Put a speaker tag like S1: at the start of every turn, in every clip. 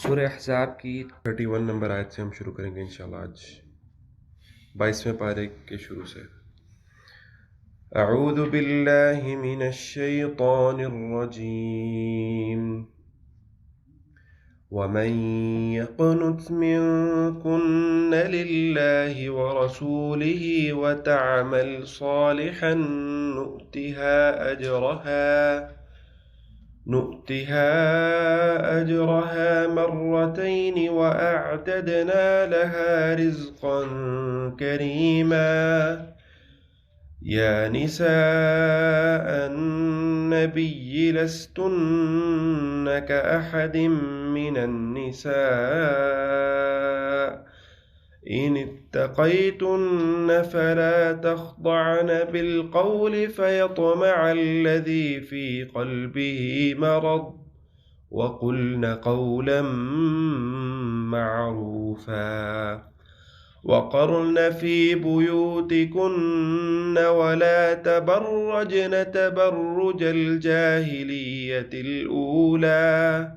S1: سورہ احزاب کی 31 نمبر آیت سے ہم شروع کریں گے انشاءاللہ آج 22ویں پارے کے شروع سے۔ اعوذ باللہ من الشیطان الرجیم ومن يقنت منكن لله ورسوله وتعمل صالحا نؤتها أجرها مرتين وأعتدنا لها رزقا كريما يا نساء النبي لستن كأحد من النساء إن اتقيتن فلا تخضعن بالقول فيطمع الذي في قلبه مرض وقلن قولا معروفا وقرن في بيوتكن ولا تبرجن تبرج الجاهلية الأولى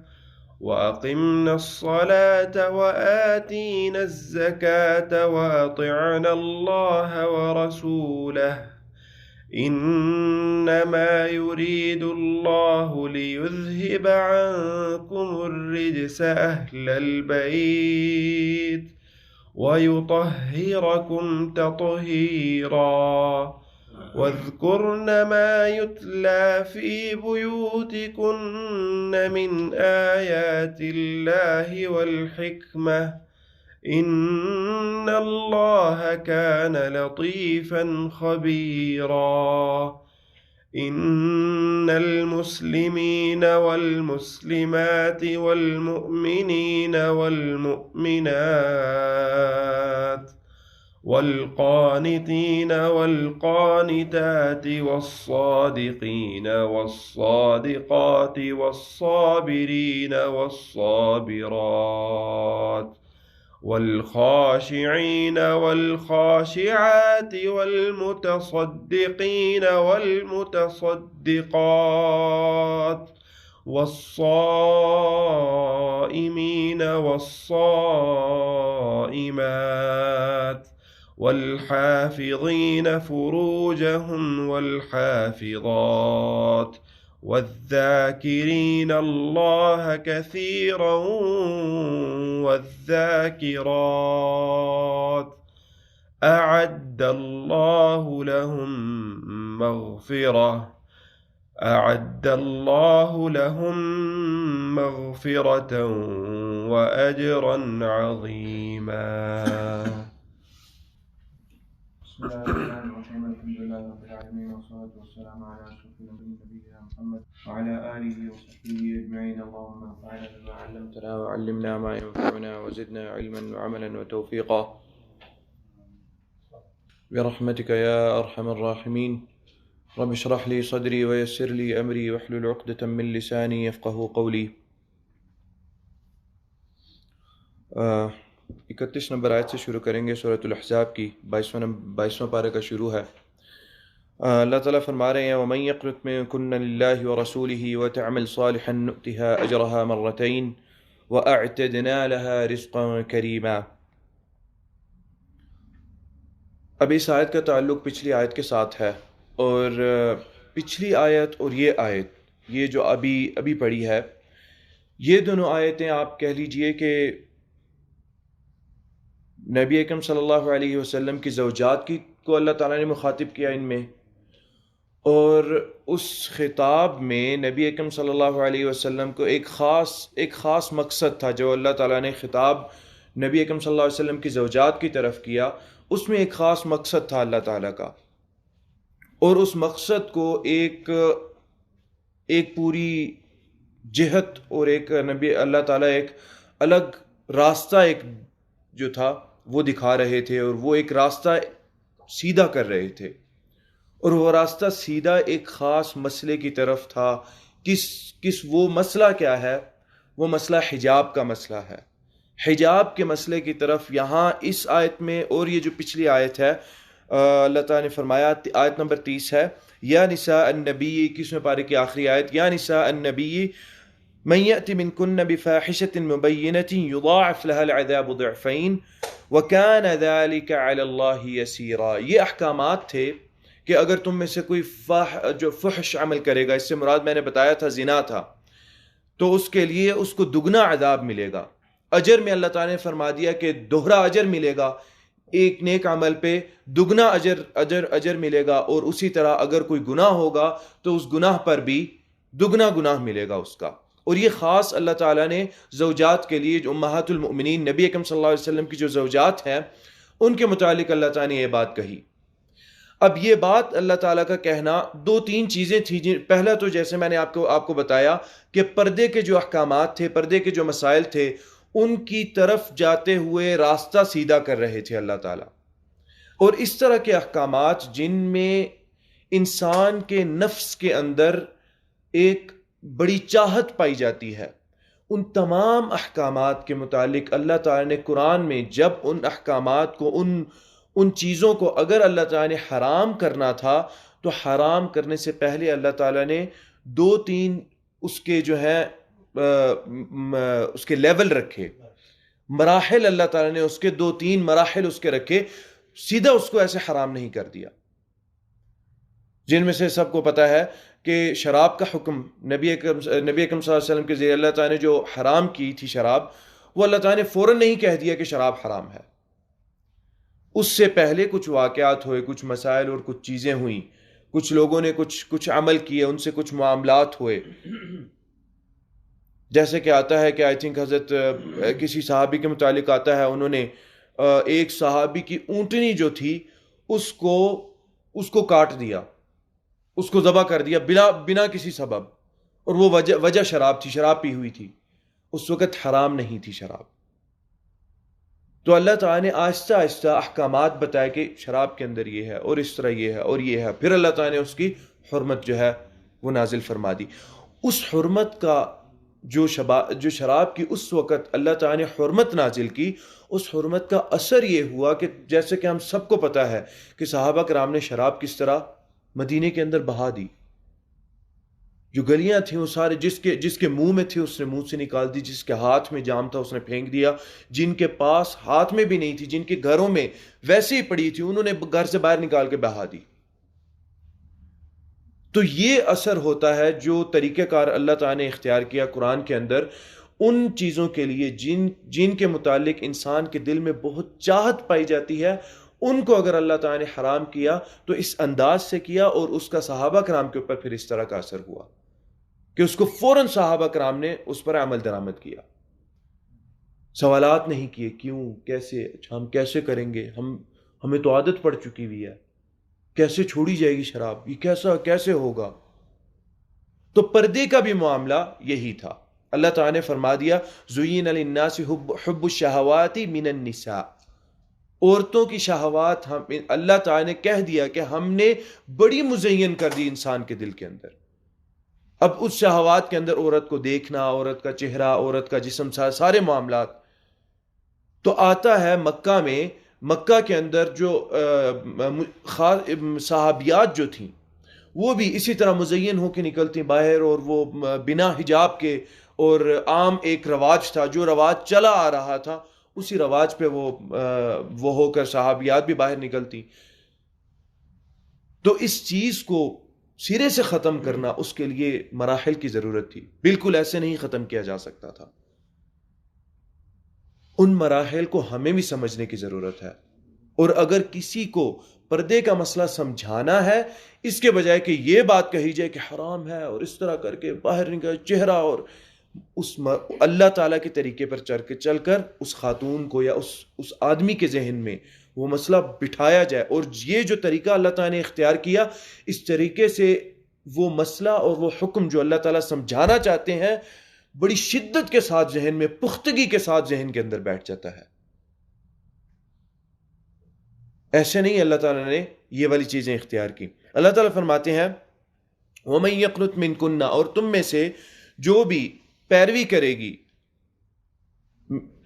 S1: وأقمنا الصلاة وآتينا الزكاة وأطعنا الله ورسوله إنما يريد الله ليذهب عنكم الرجس أهل البيت ويطهركم تطهيرا واذكرن ما يتلى في بيوتكن من آيات الله والحكمة إن الله كان لطيفا خبيرا إن المسلمين والمسلمات والمؤمنين والمؤمنات والقانتين والقانتات والصادقين والصادقات والصابرين والصابرات والخاشعين والخاشعات والمتصدقين والمتصدقات والصائمين والصائمات والحافظين فروجهم والحافظات والذاكرين الله كثيرا والذاكرات أعد الله لهم مغفرة وأجرا عظيما.
S2: بسم الله الرحمن الرحيم الحمد لله رب العالمين والصلاة والسلام على أشرف نبينا محمد وعلى آله وصحبه أجمعين. اللهم انفعنا بما علمتنا وعلمنا ما ينفعنا وزدنا علما وعملا وتوفيقا برحمتك يا أرحم الراحمين. رب اشرح لي صدري ويسر لي أمري واحلل عقدة من لساني يفقه قولي. 31 نمبر آیت سے شروع کریں گے سورۃ الاحزاب کی 22واں پارے کا شروع ہے. اللہ تعالیٰ فرما رہے ہیں وَمَن يَقْنُتْ مِنكُنَّ لِلَّهِ وَرَسُولِهِ وَتَعْمَلْ صَالِحًا نُؤْتِهَا أَجْرَهَا مَرَّتَيْنِ وَأَعْتَدْنَا لَهَا رِزْقًا كَرِيمًا. اب اس آیت کا تعلق پچھلی آیت کے ساتھ ہے، اور پچھلی آیت اور یہ آیت، یہ جو ابھی پڑھی ہے، یہ دونوں آیتیں آپ کہہ لیجئے کہ نبی اکرم صلی اللہ علیہ وسلم کی زوجات کو اللہ تعالیٰ نے مخاطب کیا ان میں، اور اس خطاب میں نبی اکرم صلی اللہ علیہ وسلم کو ایک خاص مقصد تھا. جو اللہ تعالیٰ نے خطاب نبی اکرم صلی اللہ علیہ وسلم کی زوجات کی طرف کیا، اس میں ایک خاص مقصد تھا اللہ تعالیٰ کا، اور اس مقصد کو ایک پوری جہت اور اللہ تعالیٰ ایک الگ راستہ جو تھا وہ دکھا رہے تھے، اور وہ ایک راستہ سیدھا کر رہے تھے، اور وہ راستہ سیدھا ایک خاص مسئلے کی طرف تھا. وہ مسئلہ کیا ہے؟ وہ مسئلہ حجاب کا مسئلہ ہے. حجاب کے مسئلے کی طرف یہاں اس آیت میں، اور یہ جو پچھلی آیت ہے اللہ تعالیٰ نے فرمایا، آیت نمبر 30 ہے، یا نساء النبی، 21ویں پارے کی آخری آیت، یا نساء النبی من یأت منکن بفاحشۃ مبینۃ یضاعف لها العذاب ضعفین وکان ذلک علی اللہ یسیرا. یہ احکامات تھے کہ اگر تم میں سے کوئی جو فحش عمل کرے گا، اس سے مراد میں نے بتایا تھا زنا تھا، تو اس کے لیے اس کو دگنا عذاب ملے گا. اجر میں اللہ تعالیٰ نے فرما دیا کہ دوہرا اجر ملے گا، ایک نیک عمل پہ دگنا اجر ملے گا، اور اسی طرح اگر کوئی گناہ ہوگا تو اس گناہ پر بھی دگنا گناہ ملے گا اس کا. اور یہ خاص اللہ تعالیٰ نے زوجات کے لیے، جو امہات المؤمنین نبی اکرم صلی اللہ علیہ وسلم کی جو زوجات ہیں ان کے متعلق اللہ تعالیٰ نے یہ بات کہی. اب یہ بات اللہ تعالیٰ کا کہنا، دو تین چیزیں تھیں. پہلا تو جیسے میں نے آپ کو بتایا کہ پردے کے جو احکامات تھے، پردے کے جو مسائل تھے، ان کی طرف جاتے ہوئے راستہ سیدھا کر رہے تھے اللہ تعالیٰ. اور اس طرح کے احکامات جن میں انسان کے نفس کے اندر ایک بڑی چاہت پائی جاتی ہے، ان تمام احکامات کے متعلق اللہ تعالیٰ نے قرآن میں جب ان احکامات کو، ان چیزوں کو اگر اللہ تعالیٰ نے حرام کرنا تھا تو حرام کرنے سے پہلے اللہ تعالیٰ نے دو تین اس کے جو ہیں اس کے لیول رکھے، مراحل. اللہ تعالیٰ نے اس کے دو تین مراحل اس کے رکھے، سیدھا اس کو ایسے حرام نہیں کر دیا. جن میں سے سب کو پتہ ہے کہ شراب کا حکم نبی اکرم صلی اللہ علیہ وسلم کے ذریعے اللہ تعالیٰ نے جو حرام کی تھی شراب، وہ اللہ تعالیٰ نے فوراً نہیں کہہ دیا کہ شراب حرام ہے. اس سے پہلے کچھ واقعات ہوئے، کچھ مسائل اور کچھ چیزیں ہوئیں، کچھ لوگوں نے کچھ عمل کیے، ان سے کچھ معاملات ہوئے. جیسے کہ آتا ہے کہ آئی تھنک حضرت کسی صحابی کے متعلق آتا ہے، انہوں نے ایک صحابی کی اونٹنی جو تھی اس کو کاٹ دیا، اس کو ذبح کر دیا بنا کسی سبب، اور وہ وجہ شراب تھی، شراب پی ہوئی تھی. اس وقت حرام نہیں تھی شراب. تو اللہ تعالیٰ نے آہستہ آہستہ احکامات بتائے کہ شراب کے اندر یہ ہے اور اس طرح یہ ہے اور یہ ہے. پھر اللہ تعالیٰ نے اس کی حرمت جو ہے وہ نازل فرما دی. اس حرمت کا جو شراب کی اس وقت اللہ تعالیٰ نے حرمت نازل کی، اس حرمت کا اثر یہ ہوا کہ جیسے کہ ہم سب کو پتہ ہے کہ صحابہ کرام نے شراب کس طرح مدینے کے اندر بہا دی. جو گلیاں تھیں وہ سارے، جس کے منہ میں تھی اس نے منہ سے نکال دی، جس کے ہاتھ میں جام تھا اس نے پھینک دیا، جن کے پاس ہاتھ میں بھی نہیں تھی، جن کے گھروں میں ویسے ہی پڑی تھی، انہوں نے گھر سے باہر نکال کے بہا دی. تو یہ اثر ہوتا ہے جو طریقہ کار اللہ تعالیٰ نے اختیار کیا قرآن کے اندر ان چیزوں کے لیے جن کے متعلق انسان کے دل میں بہت چاہت پائی جاتی ہے. ان کو اگر اللہ تعالیٰ نے حرام کیا تو اس انداز سے کیا، اور اس کا صحابہ کرام کے اوپر پھر اس طرح کا اثر ہوا کہ اس کو فوراً صحابہ کرام نے اس پر عمل درآمد کیا. سوالات نہیں کیے، کیوں، کیسے، اچھا ہم کیسے کریں گے، ہمیں تو عادت پڑ چکی ہوئی ہے، کیسے چھوڑی جائے گی شراب، یہ کیسے ہوگا. تو پردے کا بھی معاملہ یہی تھا. اللہ تعالیٰ نے فرما دیا زُيِّنَ لِلنَّاسِ حُبُّ الشَّهَوَاتِ مِنَ النِّسَاءِ، عورتوں کی شہوات اللہ تعالیٰ نے کہہ دیا کہ ہم نے بڑی مزین کر دی انسان کے دل کے اندر. اب اس شہوات کے اندر عورت کو دیکھنا، عورت کا چہرہ، عورت کا جسم، سارے معاملات. تو آتا ہے مکہ کے اندر جو صحابیات جو تھیں وہ بھی اسی طرح مزین ہو کے نکلتی باہر، اور وہ بنا حجاب کے، اور عام ایک رواج تھا، جو رواج چلا آ رہا تھا اسی رواج پہ وہ ہو کر صحابیات بھی باہر نکلتی. تو اس چیز کو سرے سے ختم کرنا، اس کے لیے مراحل کی ضرورت تھی. بالکل ایسے نہیں ختم کیا جا سکتا تھا. ان مراحل کو ہمیں بھی سمجھنے کی ضرورت ہے. اور اگر کسی کو پردے کا مسئلہ سمجھانا ہے، اس کے بجائے کہ یہ بات کہی جائے کہ حرام ہے اور اس طرح کر کے باہر نکل چہرہ، اور اللہ تعالیٰ کے طریقے پر چل کر اس خاتون کو یا اس آدمی کے ذہن میں وہ مسئلہ بٹھایا جائے. اور یہ جو طریقہ اللہ تعالیٰ نے اختیار کیا، اس طریقے سے وہ مسئلہ اور وہ حکم جو اللہ تعالیٰ سمجھانا چاہتے ہیں بڑی شدت کے ساتھ ذہن میں، پختگی کے ساتھ ذہن کے اندر بیٹھ جاتا ہے. ایسے نہیں اللہ تعالیٰ نے یہ والی چیزیں اختیار کی. اللہ تعالیٰ فرماتے ہیں وَمَن يَقْنُتْ مِنْكُنَّ، اور تم میں سے جو بھی پیروی کرے گی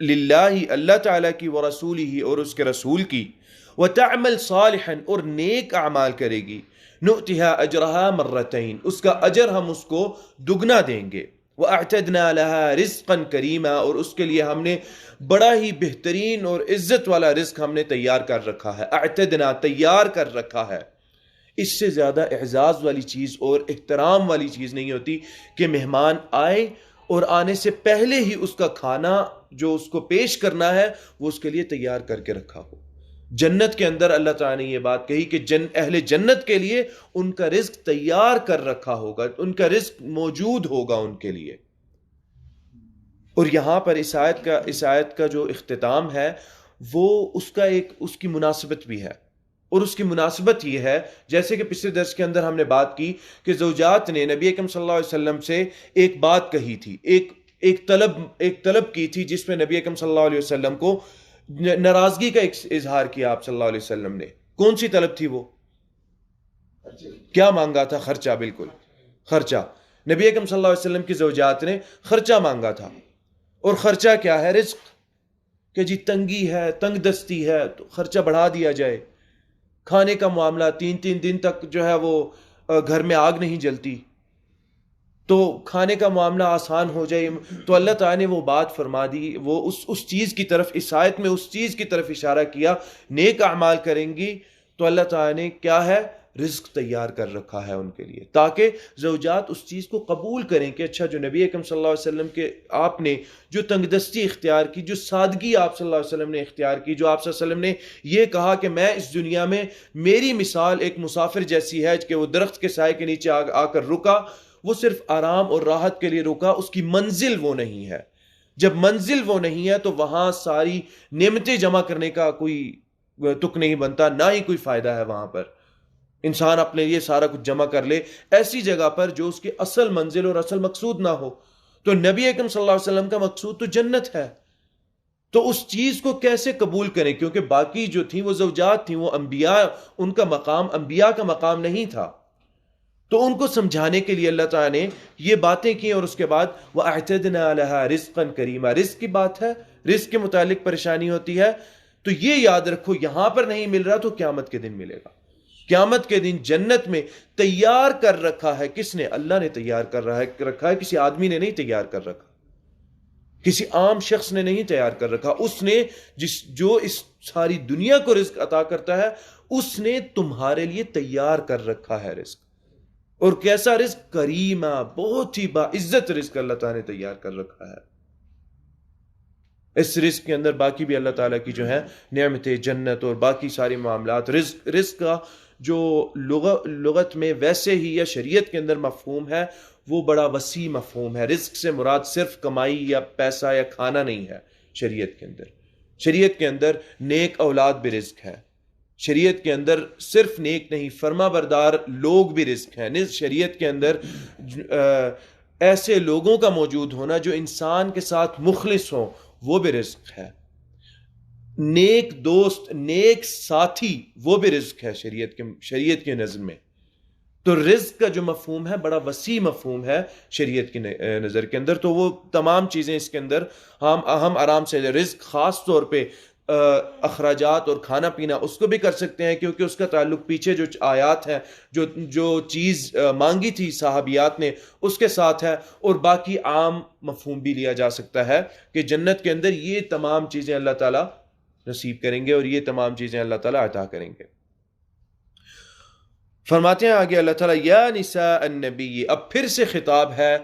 S2: للہ اللہ تعالیٰ کی، وَرَسُولِهِ اور اس کے رسول کی، وَتَعْمَلْ صَالِحًا اور نیک اعمال کرے گی، نُؤْتِهَا أَجْرَهَا مَرَّتَيْن اس کا اجر ہم اس کو دگنا دیں گے. وَأَعْتَدْنَا لَهَا رِزْقًا كَرِيمًا، اور اس کے لیے ہم نے بڑا ہی بہترین اور عزت والا رزق ہم نے تیار کر رکھا ہے. اعتدنا، تیار کر رکھا ہے. اس سے زیادہ اعزاز والی چیز اور احترام والی چیز نہیں ہوتی کہ مہمان آئے اور آنے سے پہلے ہی اس کا کھانا جو اس کو پیش کرنا ہے وہ اس کے لیے تیار کر کے رکھا ہو. جنت کے اندر اللہ تعالیٰ نے یہ بات کہی کہ اہل جنت کے لیے ان کا رزق تیار کر رکھا ہوگا، ان کا رزق موجود ہوگا ان کے لیے. اور یہاں پر اس آیت کا جو اختتام ہے وہ اس کی مناسبت بھی ہے. اور اس کی مناسبت یہ ہے، جیسے کہ پچھلے درس کے اندر ہم نے بات کی کہ زوجات نے نبی اکرم صلی اللہ علیہ وسلم سے ایک بات کہی تھی، ایک طلب کی تھی، جس میں نبی اکرم صلی اللہ علیہ وسلم کو ناراضگی کا ایک اظہار کیا آپ صلی اللہ علیہ وسلم نے. کون سی طلب تھی وہ؟ کیا مانگا تھا؟ خرچہ. بالکل، خرچہ. نبی اکرم صلی اللہ علیہ وسلم کی زوجات نے خرچہ مانگا تھا. اور خرچہ کیا ہے؟ رزق. کہ جی تنگی ہے، تنگ دستی ہے تو خرچہ بڑھا دیا جائے. کھانے کا معاملہ 3 دن تک جو ہے وہ گھر میں آگ نہیں جلتی تو کھانے کا معاملہ آسان ہو جائے. تو اللہ تعالیٰ نے وہ بات فرما دی، وہ اس چیز کی طرف، اس آیت میں اس چیز کی طرف اشارہ کیا. نیک اعمال کریں گی تو اللہ تعالیٰ نے کیا ہے؟ رزق تیار کر رکھا ہے ان کے لیے، تاکہ زوجات اس چیز کو قبول کریں کہ اچھا جو نبی اکرم صلی اللہ علیہ وسلم کے آپ نے جو تنگ دستی اختیار کی، جو سادگی آپ صلی اللہ علیہ وسلم نے اختیار کی، جو آپ صلی اللہ علیہ وسلم نے یہ کہا کہ میں اس دنیا میں میری مثال ایک مسافر جیسی ہے کہ وہ درخت کے سائے کے نیچے آ کر رکا، وہ صرف آرام اور راحت کے لیے رکا، اس کی منزل وہ نہیں ہے. جب منزل وہ نہیں ہے تو وہاں ساری نعمتیں جمع کرنے کا کوئی تک نہیں بنتا، نہ ہی کوئی فائدہ ہے وہاں پر. انسان اپنے لیے سارا کچھ جمع کر لے ایسی جگہ پر جو اس کی اصل منزل اور اصل مقصود نہ ہو. تو نبی اکرم صلی اللہ علیہ وسلم کا مقصود تو جنت ہے، تو اس چیز کو کیسے قبول کریں؟ کیونکہ باقی جو تھیں وہ زوجات تھیں، وہ انبیاء، ان کا مقام انبیاء کا مقام نہیں تھا. تو ان کو سمجھانے کے لیے اللہ تعالیٰ نے یہ باتیں کی. اور اس کے بعد وَأَعْتَدْنَا لَهَا رِزْقًا كَرِيمًا، رزق کی بات ہے، رزق کے متعلق پریشانی ہوتی ہے تو یہ یاد رکھو یہاں پر نہیں مل رہا تو قیامت کے دن ملے گا. قیامت کے دن جنت میں تیار کر رکھا ہے. کس نے؟ اللہ نے تیار کر رکھا ہے. کسی آدمی نے نہیں تیار کر رکھا، کسی عام شخص نے نہیں تیار کر رکھا. اس نے جو اس ساری دنیا کو رزق عطا کرتا ہے اس نے تمہارے لیے تیار کر رکھا ہے رزق. اور کیسا رزق؟ کریمہ، بہت ہی باعزت رزق اللہ تعالیٰ نے تیار کر رکھا ہے. اس رزق کے اندر باقی بھی اللہ تعالیٰ کی جو ہے نعمتیں، جنت اور باقی سارے معاملات. رزق کا جو لغت میں ویسے ہی یا شریعت کے اندر مفہوم ہے وہ بڑا وسیع مفہوم ہے. رزق سے مراد صرف کمائی یا پیسہ یا کھانا نہیں ہے. شریعت کے اندر نیک اولاد بھی رزق ہے. شریعت کے اندر صرف نیک نہیں، فرما بردار لوگ بھی رزق ہیں. شریعت کے اندر ایسے لوگوں کا موجود ہونا جو انسان کے ساتھ مخلص ہوں وہ بھی رزق ہے. نیک دوست، نیک ساتھی وہ بھی رزق ہے شریعت کے نظر میں. تو رزق کا جو مفہوم ہے بڑا وسیع مفہوم ہے شریعت کی نظر کے اندر. تو وہ تمام چیزیں اس کے اندر ہم آرام سے رزق، خاص طور پہ اخراجات اور کھانا پینا اس کو بھی کر سکتے ہیں، کیونکہ اس کا تعلق پیچھے جو آیات ہیں، جو چیز مانگی تھی صحابیات نے اس کے ساتھ ہے. اور باقی عام مفہوم بھی لیا جا سکتا ہے کہ جنت کے اندر یہ تمام چیزیں اللہ تعالیٰ نصیب کریں گے اور یہ تمام چیزیں اللہ تعالیٰ عطا کریں گے. فرماتے ہیں آگے اللہ تعالیٰ یا نساء النبی. اب پھر سے خطاب ہے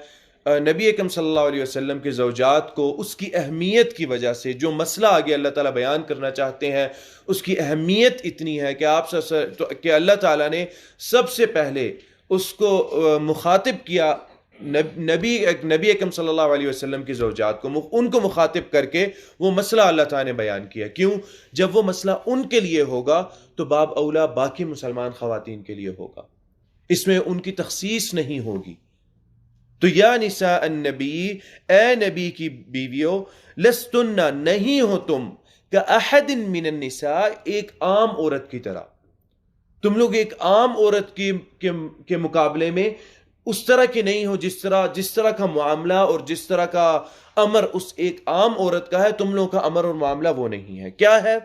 S2: نبی اکرم صلی اللہ علیہ وسلم کے زوجات کو، اس کی اہمیت کی وجہ سے. جو مسئلہ آگے اللہ تعالیٰ بیان کرنا چاہتے ہیں اس کی اہمیت اتنی ہے کہ اللہ تعالیٰ نے سب سے پہلے اس کو مخاطب کیا نبی اکرم صلی اللہ علیہ وسلم کی زوجات کو، ان کو مخاطب کر کے وہ مسئلہ اللہ تعالیٰ نے بیان کیا. کیوں؟ جب وہ مسئلہ ان کے لیے ہوگا تو باب اولا باقی مسلمان خواتین کے لیے ہوگا، اس میں ان کی تخصیص نہیں ہوگی. تو یا نساء النبی، اے نبی کی بیویوں، لستن، نہیں ہو تم، کاحد من النساء، ایک عام عورت کی طرح. تم لوگ ایک عام عورت کے مقابلے میں اس طرح کی نہیں ہو جس طرح کا معاملہ اور جس طرح کا امر اس ایک عام عورت کا ہے. تم لوگوں کا امر اور معاملہ وہ نہیں ہے. کیا ہے؟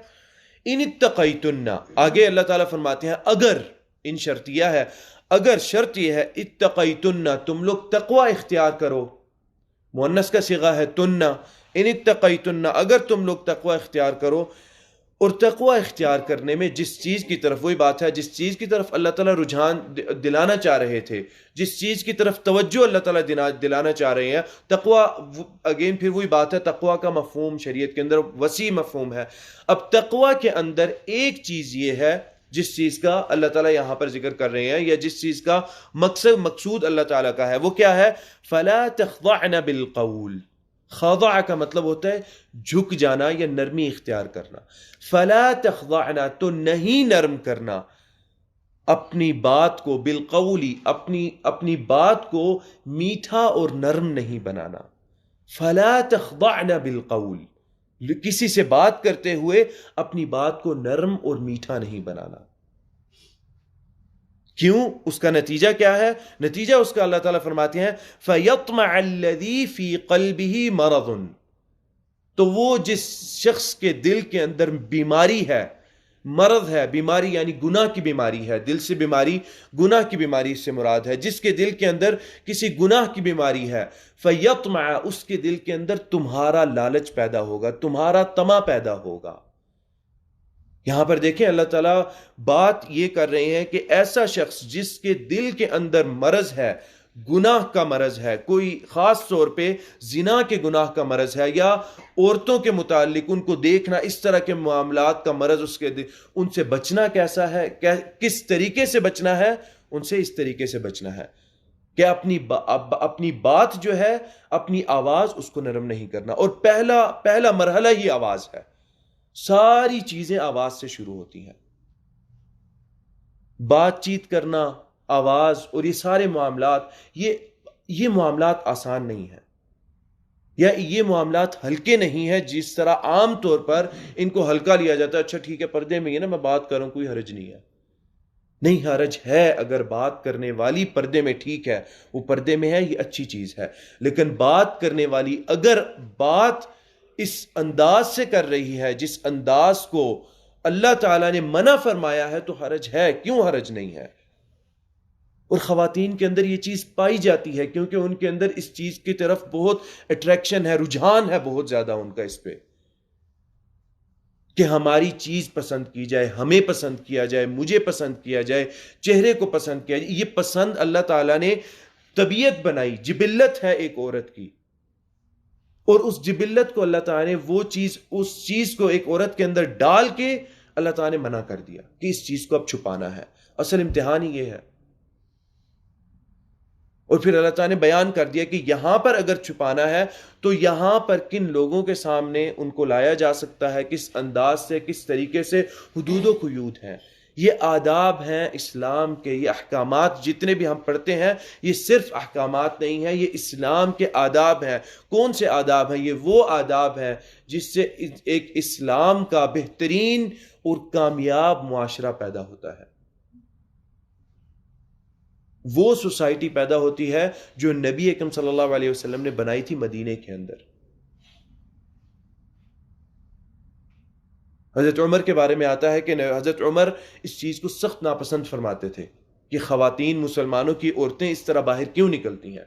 S2: ان اتقیتن. آگے اللہ تعالیٰ فرماتے ہیں اگر، ان شرطیہ ہے، اگر شرط یہ ہے اتقیتن، تم لوگ تقوی اختیار کرو. مؤنث کا صیغہ ہے تنّا، ان اتقیتن، اگر تم لوگ تقوی اختیار کرو. اور تقوی اختیار کرنے میں جس چیز کی طرف، وہی بات ہے جس چیز کی طرف اللہ تعالیٰ رجحان دلانا چاہ رہے تھے، جس چیز کی طرف توجہ اللہ تعالیٰ دلانا چاہ رہے ہیں، تقوی، اگین پھر وہی بات ہے، تقوی کا مفہوم شریعت کے اندر وسیع مفہوم ہے. اب تقوی کے اندر ایک چیز یہ ہے جس چیز کا اللہ تعالیٰ یہاں پر ذکر کر رہے ہیں، یا جس چیز کا مقصود اللہ تعالیٰ کا ہے، وہ کیا ہے؟ فَلَا تَخْضَعْنَ بِالْقَوْلِ. خضع کا مطلب ہوتا ہے جھک جانا یا نرمی اختیار کرنا. فلا تخضعنا، تو نہیں نرم کرنا اپنی بات کو، بالقولی، اپنی بات کو میٹھا اور نرم نہیں بنانا. فلا تخضعنا بالقول، کسی سے بات کرتے ہوئے اپنی بات کو نرم اور میٹھا نہیں بنانا. کیوں؟ اس کا نتیجہ کیا ہے؟ نتیجہ اس کا اللہ تعالیٰ فرماتے ہیں فَيَطْمَعَ الَّذِي فِي قَلْبِهِ مَرَضٌ. تو وہ جس شخص کے دل کے اندر بیماری ہے، مرض ہے، بیماری یعنی گناہ کی بیماری ہے، دل سے بیماری، گناہ کی بیماری سے مراد ہے، جس کے دل کے اندر کسی گناہ کی بیماری ہے، فَيَطْمَعَ، اس کے دل کے اندر تمہارا لالچ پیدا ہوگا، تمہارا طمع پیدا ہوگا. یہاں پر دیکھیں اللہ تعالیٰ بات یہ کر رہے ہیں کہ ایسا شخص جس کے دل کے اندر مرض ہے، گناہ کا مرض ہے، کوئی خاص طور پہ زنا کے گناہ کا مرض ہے، یا عورتوں کے متعلق ان کو دیکھنا، اس طرح کے معاملات کا مرض اس کے دل، ان سے بچنا کیسا ہے، کس طریقے سے بچنا ہے؟ ان سے اس طریقے سے بچنا ہے کہ اپنی بات جو ہے، اپنی آواز، اس کو نرم نہیں کرنا. اور پہلا مرحلہ ہی آواز ہے. ساری چیزیں آواز سے شروع ہوتی ہیں. بات چیت کرنا، آواز، اور یہ سارے معاملات، یہ معاملات آسان نہیں ہیں، یا یہ معاملات ہلکے نہیں ہیں جس طرح عام طور پر ان کو ہلکا لیا جاتا ہے. اچھا ٹھیک ہے، پردے میں یہ نا میں بات کروں، کوئی حرج نہیں ہے. نہیں، حرج ہے. اگر بات کرنے والی پردے میں، ٹھیک ہے، وہ پردے میں ہے، یہ اچھی چیز ہے. لیکن بات کرنے والی اگر بات اس انداز سے کر رہی ہے جس انداز کو اللہ تعالیٰ نے منع فرمایا ہے، تو حرج ہے. کیوں حرج نہیں ہے؟ اور خواتین کے اندر یہ چیز پائی جاتی ہے کیونکہ ان کے اندر اس چیز کی طرف بہت اٹریکشن ہے، رجحان ہے بہت زیادہ ان کا اس پہ، کہ ہماری چیز پسند کی جائے، ہمیں پسند کیا جائے، مجھے پسند کیا جائے، چہرے کو پسند کیا جائے. یہ پسند اللہ تعالیٰ نے طبیعت بنائی، جبلت ہے ایک عورت کی، اور اس جبلت کو اللہ تعالیٰ نے اس چیز کو ایک عورت کے اندر ڈال کے اللہ تعالیٰ نے منع کر دیا کہ اس چیز کو اب چھپانا ہے. اصل امتحان ہی یہ ہے. اور پھر اللہ تعالیٰ نے بیان کر دیا کہ یہاں پر اگر چھپانا ہے تو یہاں پر کن لوگوں کے سامنے ان کو لایا جا سکتا ہے، کس انداز سے، کس طریقے سے. حدود و قیود ہیں، یہ آداب ہیں اسلام کے. یہ احکامات جتنے بھی ہم پڑھتے ہیں، یہ صرف احکامات نہیں ہیں، یہ اسلام کے آداب ہیں. کون سے آداب ہیں؟ یہ وہ آداب ہیں جس سے ایک اسلام کا بہترین اور کامیاب معاشرہ پیدا ہوتا ہے. وہ سوسائٹی پیدا ہوتی ہے جو نبی اکرم صلی اللہ علیہ وسلم نے بنائی تھی مدینے کے اندر. حضرت عمر کے بارے میں آتا ہے کہ حضرت عمر اس چیز کو سخت ناپسند فرماتے تھے کہ خواتین، مسلمانوں کی عورتیں اس طرح باہر کیوں نکلتی ہیں،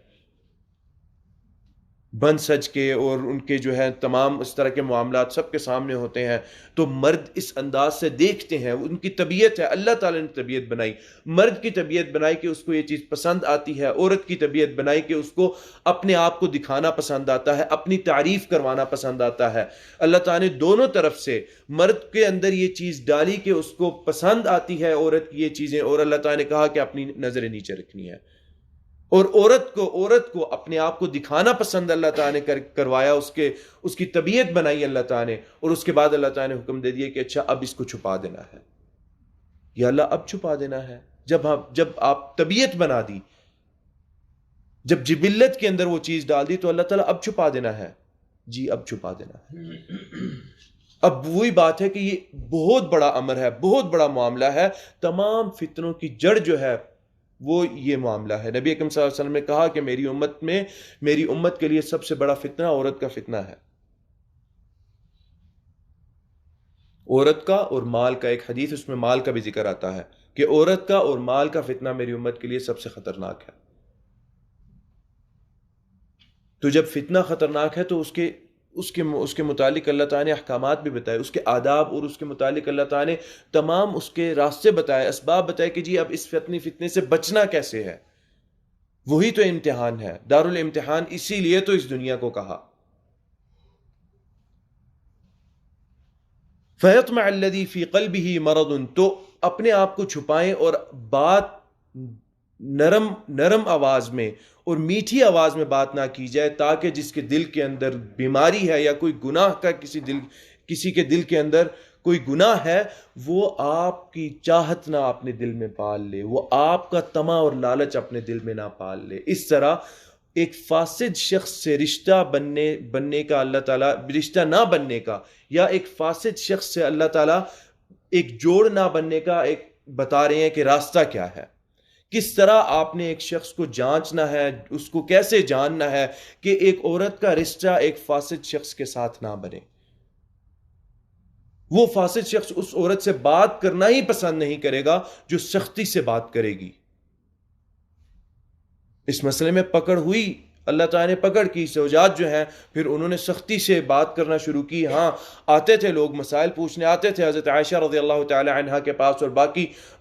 S2: بن سج کے، اور ان کے جو ہے تمام اس طرح کے معاملات سب کے سامنے ہوتے ہیں. تو مرد اس انداز سے دیکھتے ہیں، ان کی طبیعت ہے، اللہ تعالیٰ نے طبیعت بنائی، مرد کی طبیعت بنائی کہ اس کو یہ چیز پسند آتی ہے، عورت کی طبیعت بنائی کہ اس کو اپنے آپ کو دکھانا پسند آتا ہے، اپنی تعریف کروانا پسند آتا ہے. اللہ تعالیٰ نے دونوں طرف سے مرد کے اندر یہ چیز ڈالی کہ اس کو پسند آتی ہے عورت کی یہ چیزیں، اور اللہ تعالیٰ نے کہا کہ اپنی نظریں نیچے رکھنی ہے. اور عورت کو اپنے آپ کو دکھانا پسند اللہ تعالیٰ نے کروایا، اس کی طبیعت بنائی اللہ تعالیٰ نے. اور اس کے بعد اللہ تعالیٰ نے حکم دے دیا کہ اچھا اب اس کو چھپا دینا ہے. یا اللہ اب چھپا دینا ہے؟ جب آپ طبیعت بنا دی، جب جبلت کے اندر وہ چیز ڈال دی، تو اللہ تعالیٰ اب چھپا دینا ہے. جی اب چھپا دینا ہے. اب وہی بات ہے کہ یہ بہت بڑا امر ہے، بہت بڑا معاملہ ہے. تمام فتنوں کی جڑ جو ہے وہ یہ معاملہ ہے. نبی اکرم صلی اللہ علیہ وسلم نے کہا کہ میری امت کے لیے سب سے بڑا فتنہ عورت کا فتنہ ہے. عورت کا اور مال کا، ایک حدیث اس میں مال کا بھی ذکر آتا ہے کہ عورت کا اور مال کا فتنہ میری امت کے لیے سب سے خطرناک ہے. تو جب فتنہ خطرناک ہے تو اس کے متعلق اللہ تعالیٰ نے احکامات بھی بتائے، اس کے آداب، اور اس کے متعلق اللہ تعالیٰ نے تمام اس کے راستے بتائے، اسباب بتائے کہ جی اب اس فتنے سے بچنا کیسے ہے۔ وہی تو امتحان ہے، دارالامتحان، اسی لیے تو اس دنیا کو کہا۔ فَيَطْمَعَ الَّذِي فِي قَلْبِهِ مَرَضٌ، تو اپنے آپ کو چھپائیں اور بات نرم آواز میں اور میٹھی آواز میں بات نہ کی جائے، تاکہ جس کے دل کے اندر بیماری ہے یا کوئی گناہ کا کسی کے دل کے اندر کوئی گناہ ہے، وہ آپ کی چاہت نہ اپنے دل میں پال لے، وہ آپ کا طمع اور لالچ اپنے دل میں نہ پال لے۔ اس طرح ایک فاسد شخص سے رشتہ بننے کا اللہ تعالیٰ، رشتہ نہ بننے کا، یا ایک فاسد شخص سے اللہ تعالیٰ ایک جوڑ نہ بننے کا ایک بتا رہے ہیں کہ راستہ کیا ہے، کس طرح آپ نے ایک شخص کو جانچنا ہے، اس کو کیسے جاننا ہے کہ ایک عورت کا رشتہ ایک فاسد شخص کے ساتھ نہ بنے۔ وہ فاسد شخص اس عورت سے بات کرنا ہی پسند نہیں کرے گا جو سختی سے بات کرے گی۔ اس مسئلے میں پکڑ ہوئی، اللہ تعالیٰ نے پکڑ کی، زوجات جو ہیں پھر انہوں نے سختی سے بات کرنا شروع کی۔ ہاں، آتے تھے لوگ مسائل پوچھنے، آتے تھے حضرت عائشہ رضی اللہ تعالی عنہا کے پاس، اور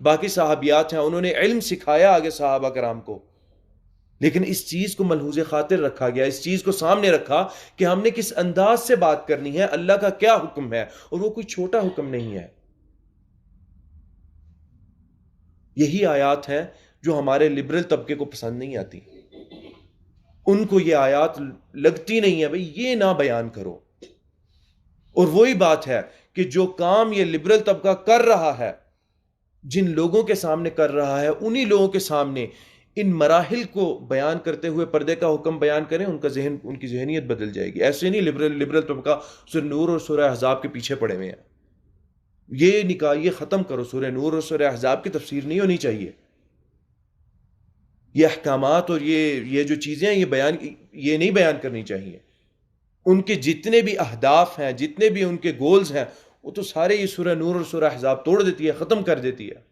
S2: باقی صحابیات ہیں، انہوں نے علم سکھایا آگے صحابہ کرام کو، لیکن اس چیز کو ملحوظ خاطر رکھا گیا، اس چیز کو سامنے رکھا کہ ہم نے کس انداز سے بات کرنی ہے، اللہ کا کیا حکم ہے، اور وہ کوئی چھوٹا حکم نہیں ہے۔ یہی آیات ہیں جو ہمارے لبرل طبقے کو پسند نہیں آتی، ان کو یہ آیات لگتی نہیں ہے، بھئی یہ نہ بیان کرو۔ اور وہی بات ہے کہ جو کام یہ لبرل طبقہ کر رہا ہے، جن لوگوں کے سامنے کر رہا ہے، انہی لوگوں کے سامنے ان مراحل کو بیان کرتے ہوئے پردے کا حکم بیان کریں، ان کی ذہنیت بدل جائے گی۔ ایسے نہیں لبرل طبقہ سورہ نور اور سورہ احزاب کے پیچھے پڑے ہوئے ہیں، یہ ختم کرو، سورہ نور اور سورہ احزاب کی تفسیر نہیں ہونی چاہیے، یہ احکامات اور یہ جو چیزیں ہیں یہ نہیں بیان کرنی چاہیے۔ ان کے جتنے بھی اہداف ہیں، جتنے بھی ان کے گولز ہیں، وہ تو سارے یہ سورہ نور اور سورہ احزاب توڑ دیتی ہے، ختم کر دیتی ہے۔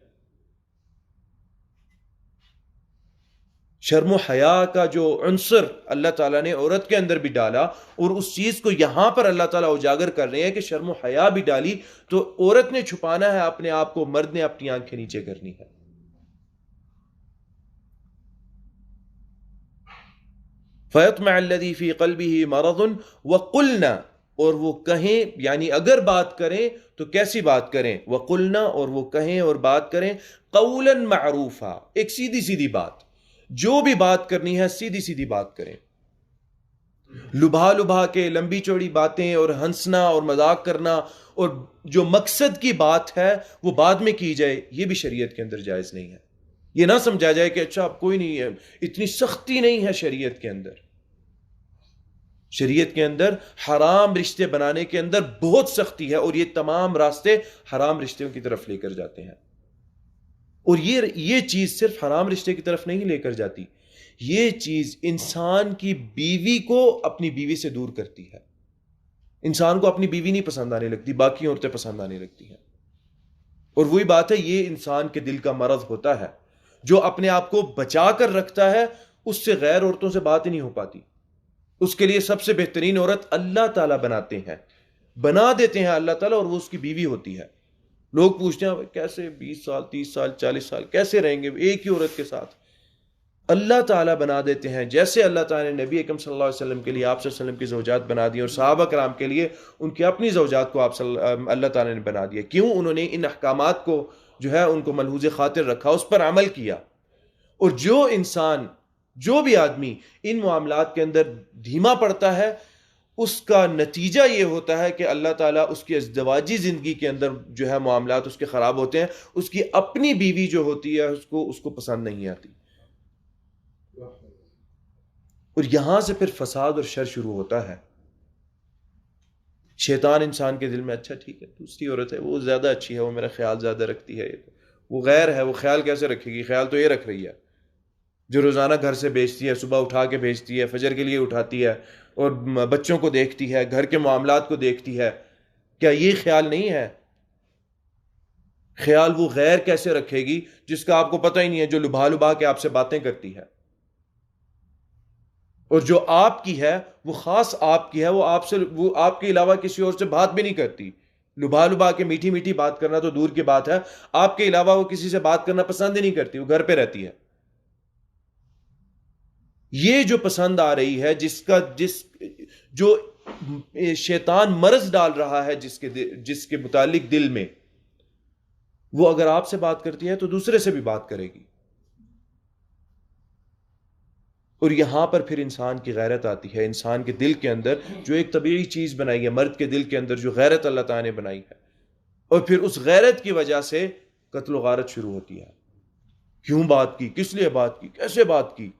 S2: شرم و حیا کا جو عنصر اللہ تعالیٰ نے عورت کے اندر بھی ڈالا، اور اس چیز کو یہاں پر اللہ تعالیٰ اجاگر کر رہے ہیں کہ شرم و حیا بھی ڈالی، تو عورت نے چھپانا ہے اپنے آپ کو، مرد نے اپنی آنکھیں نیچے کرنی ہے۔ فَيَطْمَعَ الَّذِي فِي قَلْبِهِ مَرَضٌ وَقُلْنَا، اور وہ کہیں، یعنی اگر بات کریں تو کیسی بات کریں، وَقُلْنَا، اور وہ کہیں اور بات کریں، قَوْلًا مَعْرُوفًا، ایک سیدھی سیدھی بات، جو بھی بات کرنی ہے سیدھی سیدھی بات کریں۔ لبھا کے لمبی چوڑی باتیں اور ہنسنا اور مذاق کرنا، اور جو مقصد کی بات ہے وہ بعد میں کی جائے، یہ بھی شریعت کے اندر جائز نہیں ہے۔ یہ نہ سمجھا جائے کہ اچھا اب کوئی نہیں ہے، اتنی سختی نہیں ہے شریعت کے اندر۔ شریعت کے اندر حرام رشتے بنانے کے اندر بہت سختی ہے، اور یہ تمام راستے حرام رشتوں کی طرف لے کر جاتے ہیں۔ اور یہ چیز صرف حرام رشتے کی طرف نہیں لے کر جاتی، یہ چیز انسان کی بیوی کو اپنی بیوی سے دور کرتی ہے۔ انسان کو اپنی بیوی نہیں پسند آنے لگتی، باقی عورتیں پسند آنے لگتی ہیں۔ اور وہی بات ہے، یہ انسان کے دل کا مرض ہوتا ہے، جو اپنے آپ کو بچا کر رکھتا ہے، اس سے غیر عورتوں سے بات ہی نہیں ہو پاتی۔ اس کے لیے سب سے بہترین عورت اللہ تعالیٰ بنا دیتے ہیں اللہ تعالیٰ، اور وہ اس کی بیوی ہوتی ہے۔ لوگ پوچھتے ہیں کیسے 20 سال 30 سال 40 سال کیسے رہیں گے ایک ہی عورت کے ساتھ؟ اللہ تعالیٰ بنا دیتے ہیں، جیسے اللہ تعالیٰ نے نبی اکرم صلی اللہ علیہ وسلم کے لیے آپ صلی اللہ علیہ وسلم کی زوجات بنا دی، اور صحابہ کرام کے لیے ان کی اپنی زوجات کو اللہ تعالیٰ نے بنا دیا۔ کیوں؟ انہوں نے ان احکامات کو جو ہے ان کو ملحوظ خاطر رکھا، اس پر عمل کیا۔ اور جو بھی آدمی ان معاملات کے اندر دھیما پڑتا ہے، اس کا نتیجہ یہ ہوتا ہے کہ اللہ تعالیٰ اس کی ازدواجی زندگی کے اندر جو ہے معاملات اس کے خراب ہوتے ہیں، اس کی اپنی بیوی جو ہوتی ہے اس کو پسند نہیں آتی، اور یہاں سے پھر فساد اور شر شروع ہوتا ہے۔ شیطان انسان کے دل میں، اچھا ٹھیک ہے دوسری عورت ہے، وہ زیادہ اچھی ہے، وہ میرا خیال زیادہ رکھتی ہے، وہ غیر ہے، وہ خیال کیسے رکھے گی؟ خیال تو یہ رکھ رہی ہے جو روزانہ گھر سے بھیجتی ہے، صبح اٹھا کے بھیجتی ہے، فجر کے لیے اٹھاتی ہے، اور بچوں کو دیکھتی ہے، گھر کے معاملات کو دیکھتی ہے۔ کیا یہ خیال نہیں ہے؟ خیال وہ غیر کیسے رکھے گی جس کا آپ کو پتہ ہی نہیں ہے، جو لبھا کے آپ سے باتیں کرتی ہے؟ اور جو آپ کی ہے وہ خاص آپ کی ہے، وہ آپ کے علاوہ کسی اور سے بات بھی نہیں کرتی. لبا لبا کے میٹھی میٹھی بات کرنا تو دور کی بات ہے، آپ کے علاوہ وہ کسی سے بات کرنا پسند ہی نہیں کرتی، وہ گھر پہ رہتی ہے. یہ جو پسند آ رہی ہے، جو شیطان مرض ڈال رہا ہے جس کے متعلق دل میں، وہ اگر آپ سے بات کرتی ہے تو دوسرے سے بھی بات کرے گی. اور یہاں پر پھر انسان کی غیرت آتی ہے، انسان کے دل کے اندر جو ایک طبیعی چیز بنائی ہے، مرد کے دل کے اندر جو غیرت اللہ تعالیٰ نے بنائی ہے، اور پھر اس غیرت کی وجہ سے قتل و غارت شروع ہوتی ہے. کیوں بات کی، کس لیے بات کی، کیسے بات کی.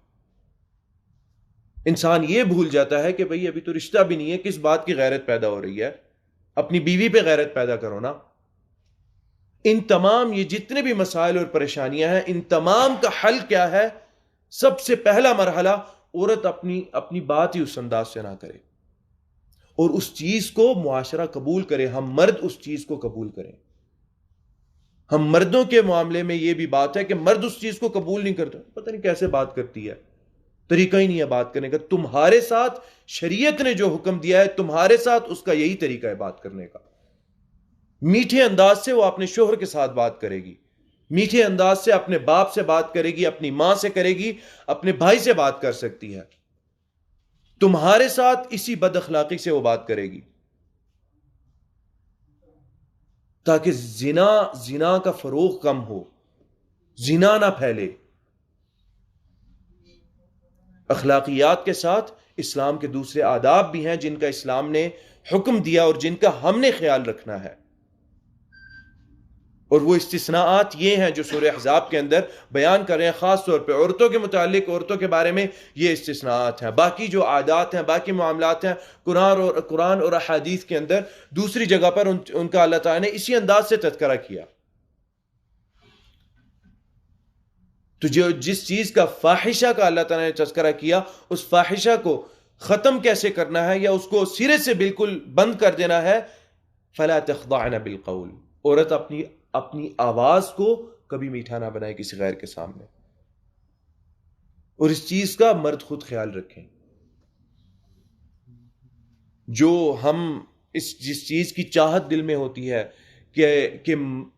S2: انسان یہ بھول جاتا ہے کہ بھئی ابھی تو رشتہ بھی نہیں ہے، کس بات کی غیرت پیدا ہو رہی ہے. اپنی بیوی پہ غیرت پیدا کرو نا. ان تمام یہ جتنے بھی مسائل اور پریشانیاں ہیں، ان تمام کا حل کیا ہے؟ سب سے پہلا مرحلہ، عورت اپنی بات ہی اس انداز سے نہ کرے اور اس چیز کو معاشرہ قبول کرے. ہم مرد اس چیز کو قبول کریں. ہم مردوں کے معاملے میں یہ بھی بات ہے کہ مرد اس چیز کو قبول نہیں کرتا. پتہ نہیں کیسے بات کرتی ہے، طریقہ ہی نہیں ہے بات کرنے کا. تمہارے ساتھ شریعت نے جو حکم دیا ہے، تمہارے ساتھ اس کا یہی طریقہ ہے بات کرنے کا. میٹھے انداز سے وہ اپنے شوہر کے ساتھ بات کرے گی، میٹھے انداز سے اپنے باپ سے بات کرے گی، اپنی ماں سے کرے گی، اپنے بھائی سے بات کر سکتی ہے. تمہارے ساتھ اسی بد اخلاقی سے وہ بات کرے گی، تاکہ زنا کا فروغ کم ہو، زنا نہ پھیلے. اخلاقیات کے ساتھ اسلام کے دوسرے آداب بھی ہیں جن کا اسلام نے حکم دیا اور جن کا ہم نے خیال رکھنا ہے. اور وہ استثناءات یہ ہیں جو سورہ احزاب کے اندر بیان کر رہے ہیں. خاص طور پہ عورتوں کے متعلق، عورتوں کے بارے میں یہ استثناءات ہیں. باقی جو عادات ہیں، باقی معاملات ہیں، قرآن اور احادیث کے اندر دوسری جگہ پر ان کا اللہ تعالیٰ نے اسی انداز سے تذکرہ کیا. تو جس چیز کا فاحشہ کا اللہ تعالیٰ نے تذکرہ کیا، اس فاحشہ کو ختم کیسے کرنا ہے یا اس کو سرے سے بالکل بند کر دینا ہے. فلا تخضعن بالقول. عورت اپنی آواز کو کبھی میٹھا نہ بنائے کسی غیر کے سامنے، اور اس چیز کا مرد خود خیال رکھیں. جو ہم جس چیز کی چاہت دل میں ہوتی ہے کہ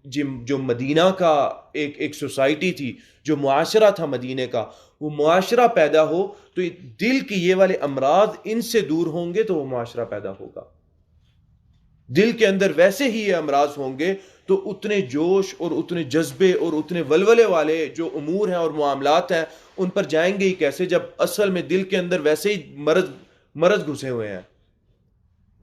S2: جو مدینہ کا ایک سوسائٹی تھی، جو معاشرہ تھا مدینے کا، وہ معاشرہ پیدا ہو تو دل کے یہ والے امراض ان سے دور ہوں گے تو وہ معاشرہ پیدا ہوگا. دل کے اندر ویسے ہی یہ امراض ہوں گے تو اتنے جوش اور اتنے جذبے اور اتنے ولولے والے جو امور ہیں اور معاملات ہیں ان پر جائیں گے ہی کیسے، جب اصل میں دل کے اندر ویسے ہی مرض گھسے ہوئے ہیں.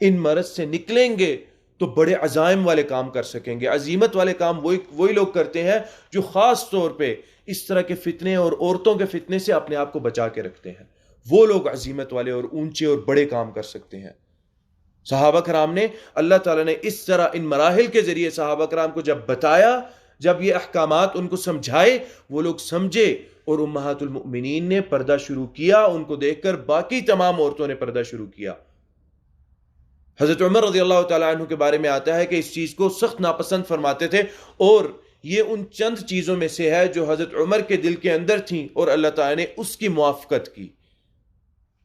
S2: ان مرض سے نکلیں گے تو بڑے عزائم والے کام کر سکیں گے. عزیمت والے کام وہی لوگ کرتے ہیں جو خاص طور پہ اس طرح کے فتنے اور عورتوں کے فتنے سے اپنے آپ کو بچا کے رکھتے ہیں. وہ لوگ عزیمت والے اور اونچے اور بڑے کام کر سکتے ہیں. صحابہ کرام نے، اللہ تعالیٰ نے اس طرح ان مراحل کے ذریعے صحابہ کرام کو جب بتایا، جب یہ احکامات ان کو سمجھائے، وہ لوگ سمجھے اور امہات المؤمنین نے پردہ شروع کیا. ان کو دیکھ کر باقی تمام عورتوں نے پردہ شروع کیا. حضرت عمر رضی اللہ تعالیٰ عنہ کے بارے میں آتا ہے کہ اس چیز کو سخت ناپسند فرماتے تھے، اور یہ ان چند چیزوں میں سے ہے جو حضرت عمر کے دل کے اندر تھیں اور اللہ تعالیٰ نے اس کی موافقت کی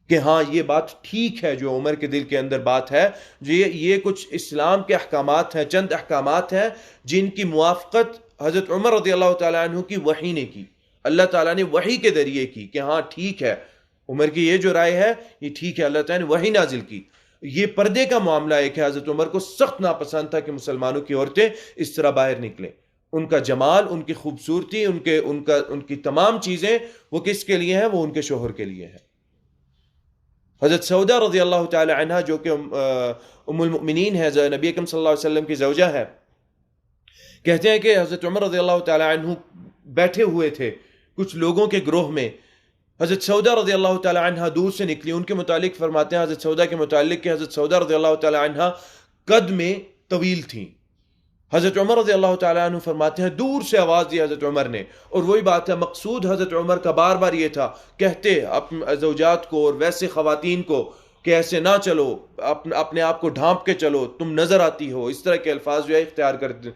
S2: کہ ہاں یہ بات ٹھیک ہے. جو عمر کے دل کے اندر بات ہے، یہ کچھ اسلام کے احکامات ہیں، چند احکامات ہیں جن کی موافقت حضرت عمر رضی اللہ تعالیٰ عنہ کی وحی نے کی. اللہ تعالیٰ نے وحی کے ذریعے کی کہ ہاں ٹھیک ہے، عمر کی یہ جو رائے ہے یہ ٹھیک ہے. اللہ تعالیٰ نے وحی نازل کی. یہ پردے کا معاملہ ہے کہ حضرت عمر کو سخت ناپسند تھا کہ مسلمانوں کی عورتیں اس طرح باہر نکلیں. ان کا جمال، ان کی خوبصورتی، ان کی تمام چیزیں وہ کس کے لیے ہیں؟ وہ ان کے شوہر کے لیے ہیں. حضرت سودا رضی اللہ تعالی عنہ جو کہ ام المؤمنین ہے، نبی اکرم صلی اللہ علیہ وسلم کی زوجہ ہے، کہتے ہیں کہ حضرت عمر رضی اللہ تعالی عنہ بیٹھے ہوئے تھے کچھ لوگوں کے گروہ میں. حضرت سودا رضی اللہ تعالی عنہ دور سے نکلی. ان کے متعلق فرماتے ہیں حضرت سودا کے متعلق کہ حضرت سودا رضی اللہ تعالی عنہ قد میں طویل تھیں. حضرت عمر رضی اللہ تعالیٰ عنہ فرماتے ہیں دور سے آواز دی حضرت عمر نے. اور وہی بات ہے، مقصود حضرت عمر کا بار بار یہ تھا، کہتے اپنے زوجات کو اور ویسے خواتین کو کہ ایسے نہ چلو، اپنے آپ کو ڈھانپ کے چلو، تم نظر آتی ہو، اس طرح کے الفاظ جو ہے اختیار کرتے،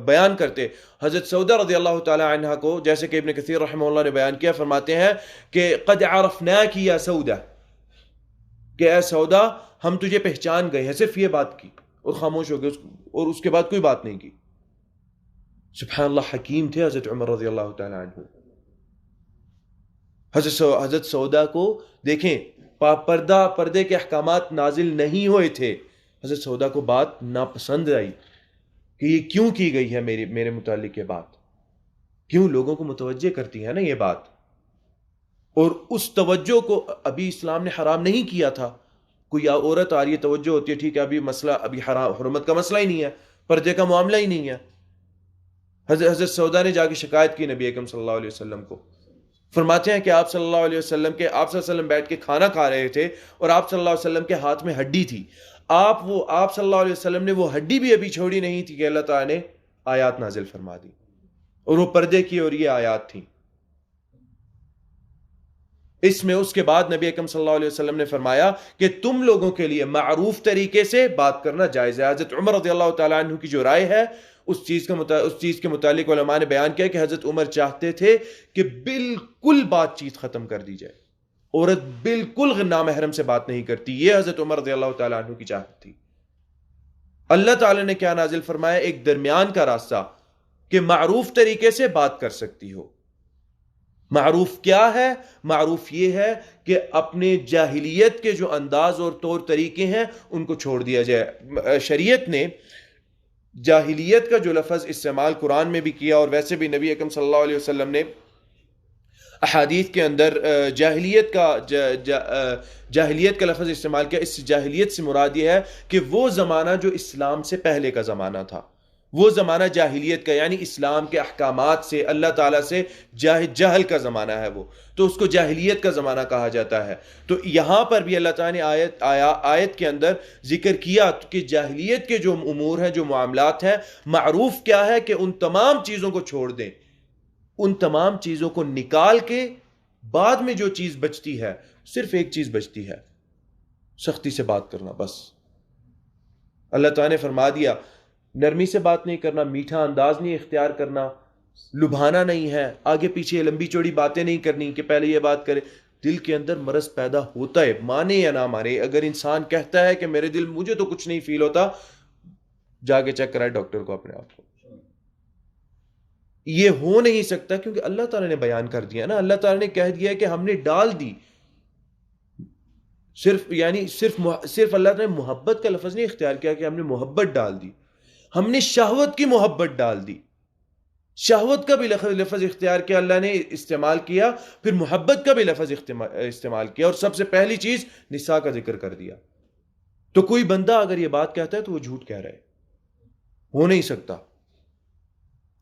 S2: بیان کرتے. حضرت سودا رضی اللہ تعالی عنہ کو، جیسے کہ ابن کثیر رحمہ اللہ نے بیان کیا، فرماتے ہیں کہ قد عرفناک یا سودا، کہ اے سودا ہم تجھے پہچان گئے ہیں. صرف یہ بات کی اور خاموش ہو گئے، اور اس کے بعد کوئی بات نہیں کی. سبحان اللہ، حکیم تھے حضرت عمر رضی اللہ تعالی عنہ. حضرت سودا کو دیکھیں، پردے کے احکامات نازل نہیں ہوئے تھے. حضرت سودا کو بات ناپسند آئی کہ یہ کیوں کی گئی ہے میرے متعلق یہ بات، کیوں لوگوں کو متوجہ کرتی ہے نا یہ بات. اور اس توجہ کو ابھی اسلام نے حرام نہیں کیا تھا. کوئی عورت آ رہی ہے، توجہ ہوتی ہے، ٹھیک ہے، ابھی مسئلہ، ابھی حرمت کا مسئلہ ہی نہیں ہے، پردے کا معاملہ ہی نہیں ہے. حضرت سودا نے جا کے شکایت کی نبی اکرم صلی اللہ علیہ وسلم کو. فرماتے ہیں کہ آپ صلی اللہ علیہ وسلم بیٹھ کے کھانا کھا رہے تھے، اور آپ صلی اللہ علیہ وسلم کے ہاتھ میں ہڈی تھی. آپ صلی اللہ علیہ وسلم نے وہ ہڈی بھی ابھی چھوڑی نہیں تھی کہ اللہ تعالیٰ نے آیات نازل فرما دی، اور وہ پردے کی اور یہ آیات تھیں. اس میں اس کے بعد نبی اکرم صلی اللہ علیہ وسلم نے فرمایا کہ تم لوگوں کے لیے معروف طریقے سے بات کرنا جائز ہے. حضرت عمر رضی اللہ تعالیٰ عنہ کی جو رائے ہے، اس چیز کے متعلق علماء نے بیان کیا کہ حضرت عمر چاہتے تھے کہ بالکل بات چیت ختم کر دی جائے، عورت بالکل نامحرم سے بات نہیں کرتی. یہ حضرت عمر رضی اللہ تعالیٰ عنہ کی چاہت تھی. اللہ تعالیٰ نے کیا نازل فرمایا؟ ایک درمیان کا راستہ، کہ معروف طریقے سے بات کر سکتی ہو. معروف کیا ہے؟ معروف یہ ہے کہ اپنے جاہلیت کے جو انداز اور طور طریقے ہیں ان کو چھوڑ دیا جائے. شریعت نے جاہلیت کا جو لفظ استعمال قرآن میں بھی کیا، اور ویسے بھی نبی اکرم صلی اللہ علیہ وسلم نے احادیث کے اندر جاہلیت کا لفظ استعمال کیا. اس جاہلیت سے مراد یہ ہے کہ وہ زمانہ جو اسلام سے پہلے کا زمانہ تھا، وہ زمانہ جاہلیت کا، یعنی اسلام کے احکامات سے، اللہ تعالیٰ سے جہل کا زمانہ ہے وہ، تو اس کو جاہلیت کا زمانہ کہا جاتا ہے. تو یہاں پر بھی اللہ تعالیٰ نے آیت کے اندر ذکر کیا کہ جاہلیت کے جو امور ہیں، جو معاملات ہیں، معروف کیا ہے کہ ان تمام چیزوں کو چھوڑ دیں، ان تمام چیزوں کو نکال کے بعد میں جو چیز بچتی ہے، صرف ایک چیز بچتی ہے، سختی سے بات کرنا. بس اللہ تعالیٰ نے فرما دیا نرمی سے بات نہیں کرنا، میٹھا انداز نہیں اختیار کرنا، لبھانا نہیں ہے، آگے پیچھے لمبی چوڑی باتیں نہیں کرنی کہ پہلے یہ بات کرے. دل کے اندر مرض پیدا ہوتا ہے، مانے یا نہ مانے. اگر انسان کہتا ہے کہ میرے دل، مجھے تو کچھ نہیں فیل ہوتا، جا کے چیک کرائے ڈاکٹر کو اپنے آپ کو. یہ ہو نہیں سکتا کیونکہ اللہ تعالیٰ نے بیان کر دیا نا. اللہ تعالیٰ نے کہہ دیا کہ ہم نے ڈال دی. صرف اللہ تعالیٰ نے محبت کا لفظ نہیں اختیار کیا کہ ہم نے محبت ڈال دی، ہم نے شہوت کی محبت ڈال دی. شہوت کا بھی لفظ اختیار کیا اللہ نے، استعمال کیا، پھر محبت کا بھی لفظ استعمال کیا، اور سب سے پہلی چیز نساء کا ذکر کر دیا. تو کوئی بندہ اگر یہ بات کہتا ہے تو وہ جھوٹ کہہ رہا ہے. ہو نہیں سکتا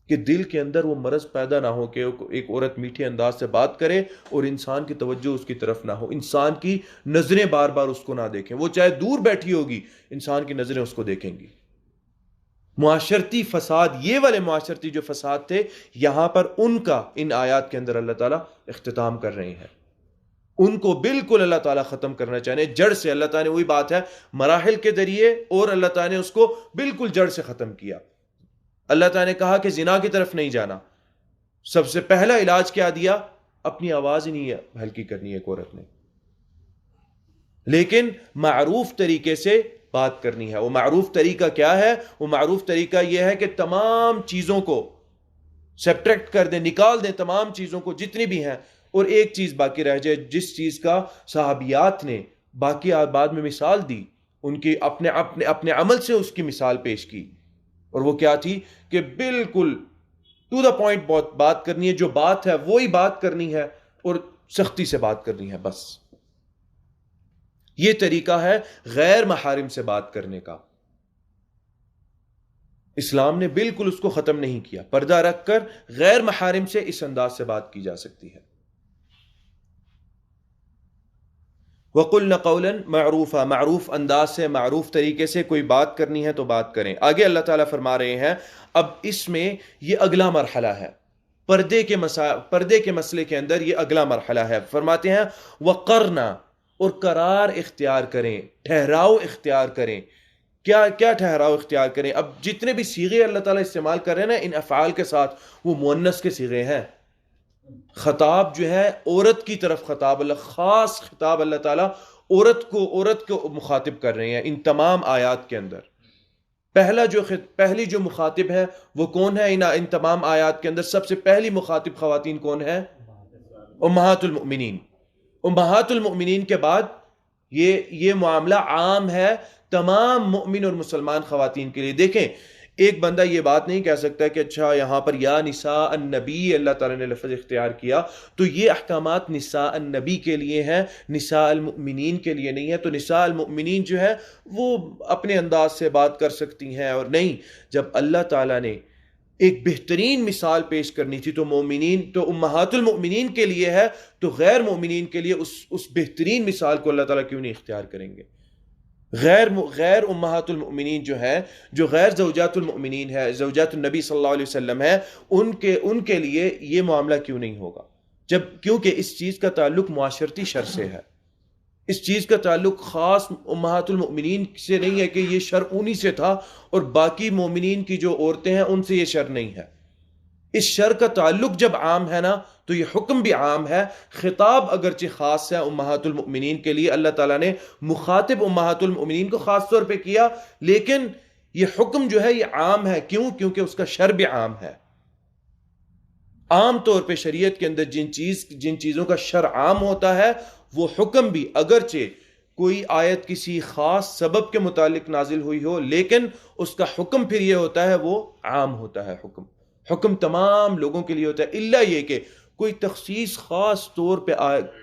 S2: کہ دل کے اندر وہ مرض پیدا نہ ہو کہ ایک عورت میٹھے انداز سے بات کرے اور انسان کی توجہ اس کی طرف نہ ہو، انسان کی نظریں بار بار اس کو نہ دیکھیں. وہ چاہے دور بیٹھی ہوگی، انسان کی نظریں اس کو دیکھیں گی. معاشرتی فساد، یہ والے معاشرتی جو فساد تھے، یہاں پر ان کا ان آیات کے اندر اللہ تعالیٰ اختتام کر رہے ہیں. ان کو بالکل اللہ تعالیٰ ختم کرنا چاہتے ہیں جڑ سے. اللہ تعالیٰ نے وہی بات ہے، مراحل کے ذریعے، اور اللہ تعالیٰ نے اس کو بالکل جڑ سے ختم کیا. اللہ تعالیٰ نے کہا کہ زنا کی طرف نہیں جانا. سب سے پہلا علاج کیا دیا؟ اپنی آواز ہی نہیں ہلکی کرنی ہے ایک عورت نے، لیکن معروف طریقے سے بات کرنی ہے. وہ معروف طریقہ کیا ہے؟ وہ معروف طریقہ یہ ہے کہ تمام چیزوں کو سبٹریکٹ کر دیں، نکال دیں تمام چیزوں کو جتنی بھی ہیں، اور ایک چیز باقی رہ جائے، جس چیز کا صحابیات نے باقی بعد میں مثال دی، ان کی اپنے عمل سے اس کی مثال پیش کی. اور وہ کیا تھی کہ بالکل ٹو دا پوائنٹ بات کرنی ہے، جو بات ہے وہی بات کرنی ہے، اور سختی سے بات کرنی ہے. بس یہ طریقہ ہے غیر محارم سے بات کرنے کا. اسلام نے بالکل اس کو ختم نہیں کیا. پردہ رکھ کر غیر محارم سے اس انداز سے بات کی جا سکتی ہے. وَقُلْنَ قَوْلًا مَعْرُوفًا، معروف انداز سے، معروف طریقے سے کوئی بات کرنی ہے تو بات کریں. آگے اللہ تعالیٰ فرما رہے ہیں، اب اس میں یہ اگلا مرحلہ ہے، پردے کے مسئلے کے اندر یہ اگلا مرحلہ ہے. فرماتے ہیں وَقَرْنَا، اور قرار اختیار کریں، ٹھہراؤ اختیار کریں. کیا کیا ٹھہراؤ اختیار کریں؟ اب جتنے بھی صیغے اللہ تعالیٰ استعمال کر رہے ہیں نا ان افعال کے ساتھ، وہ مؤنث کے صیغے ہیں. خطاب جو ہے عورت کی طرف خطاب، اللہ خاص خطاب اللہ تعالیٰ عورت کو مخاطب کر رہے ہیں ان تمام آیات کے اندر. پہلی جو مخاطب ہے وہ کون ہے ان تمام آیات کے اندر؟ سب سے پہلی مخاطب خواتین کون ہے؟ امہات المؤمنین. امہات المؤمنین کے بعد یہ معاملہ عام ہے تمام مؤمن اور مسلمان خواتین کے لیے. دیکھیں ایک بندہ یہ بات نہیں کہہ سکتا کہ اچھا یہاں پر یا نساء النبی اللہ تعالیٰ نے لفظ اختیار کیا تو یہ احکامات نساء النبی کے لیے ہیں، نساء المؤمنین کے لیے نہیں ہے. تو نساء المؤمنین جو ہے وہ اپنے انداز سے بات کر سکتی ہیں، اور نہیں، جب اللہ تعالیٰ نے ایک بہترین مثال پیش کرنی تھی تو مومنین تو امہات المؤمنین کے لیے ہے، تو غیر مومنین کے لیے اس بہترین مثال کو اللہ تعالیٰ کیوں نہیں اختیار کریں گے؟ غیر امہات المؤمنین جو ہے، جو غیر زوجات المؤمنین ہے، زوجات النبی صلی اللہ علیہ وسلم ہے، ان کے لیے یہ معاملہ کیوں نہیں ہوگا؟ کیونکہ اس چیز کا تعلق معاشرتی شر سے ہے. اس چیز کا تعلق خاص امہات المؤمنین سے نہیں ہے کہ یہ شر انہی سے تھا اور باقی مومنین کی جو عورتیں ہیں ان سے یہ شر نہیں ہے. اس شر کا تعلق جب عام ہے نا تو یہ حکم بھی عام ہے. خطاب اگرچہ خاص ہے امہات المؤمنین کے لیے، اللہ تعالیٰ نے مخاطب امہات المؤمنین کو خاص طور پہ کیا، لیکن یہ حکم جو ہے یہ عام ہے. کیوں؟ کیونکہ اس کا شر بھی عام ہے. عام طور پہ شریعت کے اندر جن چیزوں کا شر عام ہوتا ہے وہ حکم بھی، اگرچہ کوئی آیت کسی خاص سبب کے متعلق نازل ہوئی ہو، لیکن اس کا حکم پھر یہ ہوتا ہے وہ عام ہوتا ہے. حکم تمام لوگوں کے لیے ہوتا ہے، الا یہ کہ کوئی تخصیص خاص طور پہ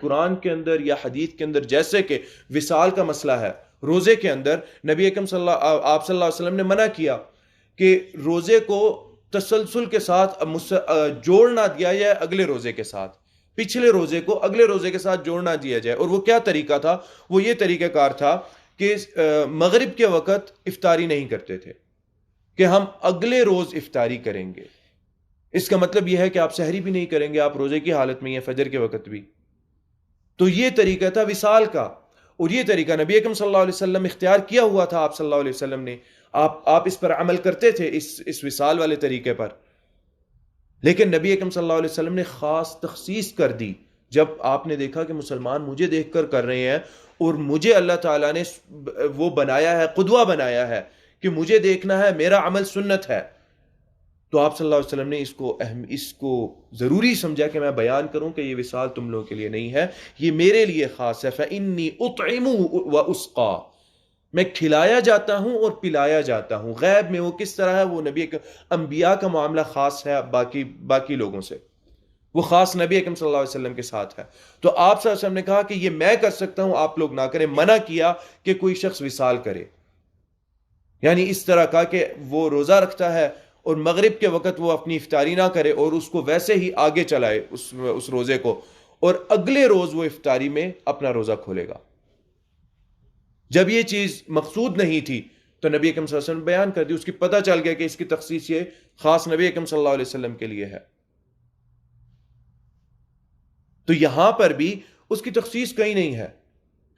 S2: قرآن کے اندر یا حدیث کے اندر، جیسے کہ وصال کا مسئلہ ہے. روزے کے اندر نبی اکرم آپ صلی اللہ علیہ وسلم نے منع کیا کہ روزے کو تسلسل کے ساتھ جوڑ نہ دیا جائے اگلے روزے کے ساتھ، پچھلے روزے کو اگلے روزے کے ساتھ جوڑ نہ دیا جائے. اور وہ کیا طریقہ تھا؟ وہ یہ طریقہ کار تھا کہ مغرب کے وقت افطاری نہیں کرتے تھے کہ ہم اگلے روز افطاری کریں گے. اس کا مطلب یہ ہے کہ آپ سحری بھی نہیں کریں گے، آپ روزے کی حالت میں ہیں، فجر کے وقت بھی. تو یہ طریقہ تھا وصال کا، اور یہ طریقہ نبی اکرم صلی اللہ علیہ وسلم اختیار کیا ہوا تھا. آپ صلی اللہ علیہ وسلم نے آپ اس پر عمل کرتے تھے، اس وصال والے طریقے پر. لیکن نبی اکرم صلی اللہ علیہ وسلم نے خاص تخصیص کر دی جب آپ نے دیکھا کہ مسلمان مجھے دیکھ کر رہے ہیں اور مجھے اللہ تعالیٰ نے وہ بنایا ہے، قدوہ بنایا ہے کہ مجھے دیکھنا ہے، میرا عمل سنت ہے. تو آپ صلی اللہ علیہ وسلم نے اس کو ضروری سمجھا کہ میں بیان کروں کہ یہ وصال تم لوگوں کے لیے نہیں ہے، یہ میرے لیے خاص ہے. فَإِنِّي أُطْعِمُ وَأُسْقَى، میں کھلایا جاتا ہوں اور پلایا جاتا ہوں. غیب میں وہ کس طرح ہے؟ وہ نبی انبیاء کا معاملہ خاص ہے باقی لوگوں سے، وہ خاص نبی اکرم صلی اللہ علیہ وسلم کے ساتھ ہے. تو آپ صلی اللہ علیہ وسلم نے کہا کہ یہ میں کر سکتا ہوں، آپ لوگ نہ کریں. منع کیا کہ کوئی شخص وصال کرے، یعنی اس طرح کا کہ وہ روزہ رکھتا ہے اور مغرب کے وقت وہ اپنی افطاری نہ کرے اور اس کو ویسے ہی آگے چلائے اس روزے کو، اور اگلے روز وہ افطاری میں اپنا روزہ کھولے گا. جب یہ چیز مقصود نہیں تھی تو نبی اکرم صلی اللہ علیہ وسلم بیان کر دی. اس کی پتہ چل گیا کہ اس کی تخصیص یہ خاص نبی اکرم صلی اللہ علیہ وسلم کے لیے ہے. تو یہاں پر بھی اس کی تخصیص کہیں نہیں ہے.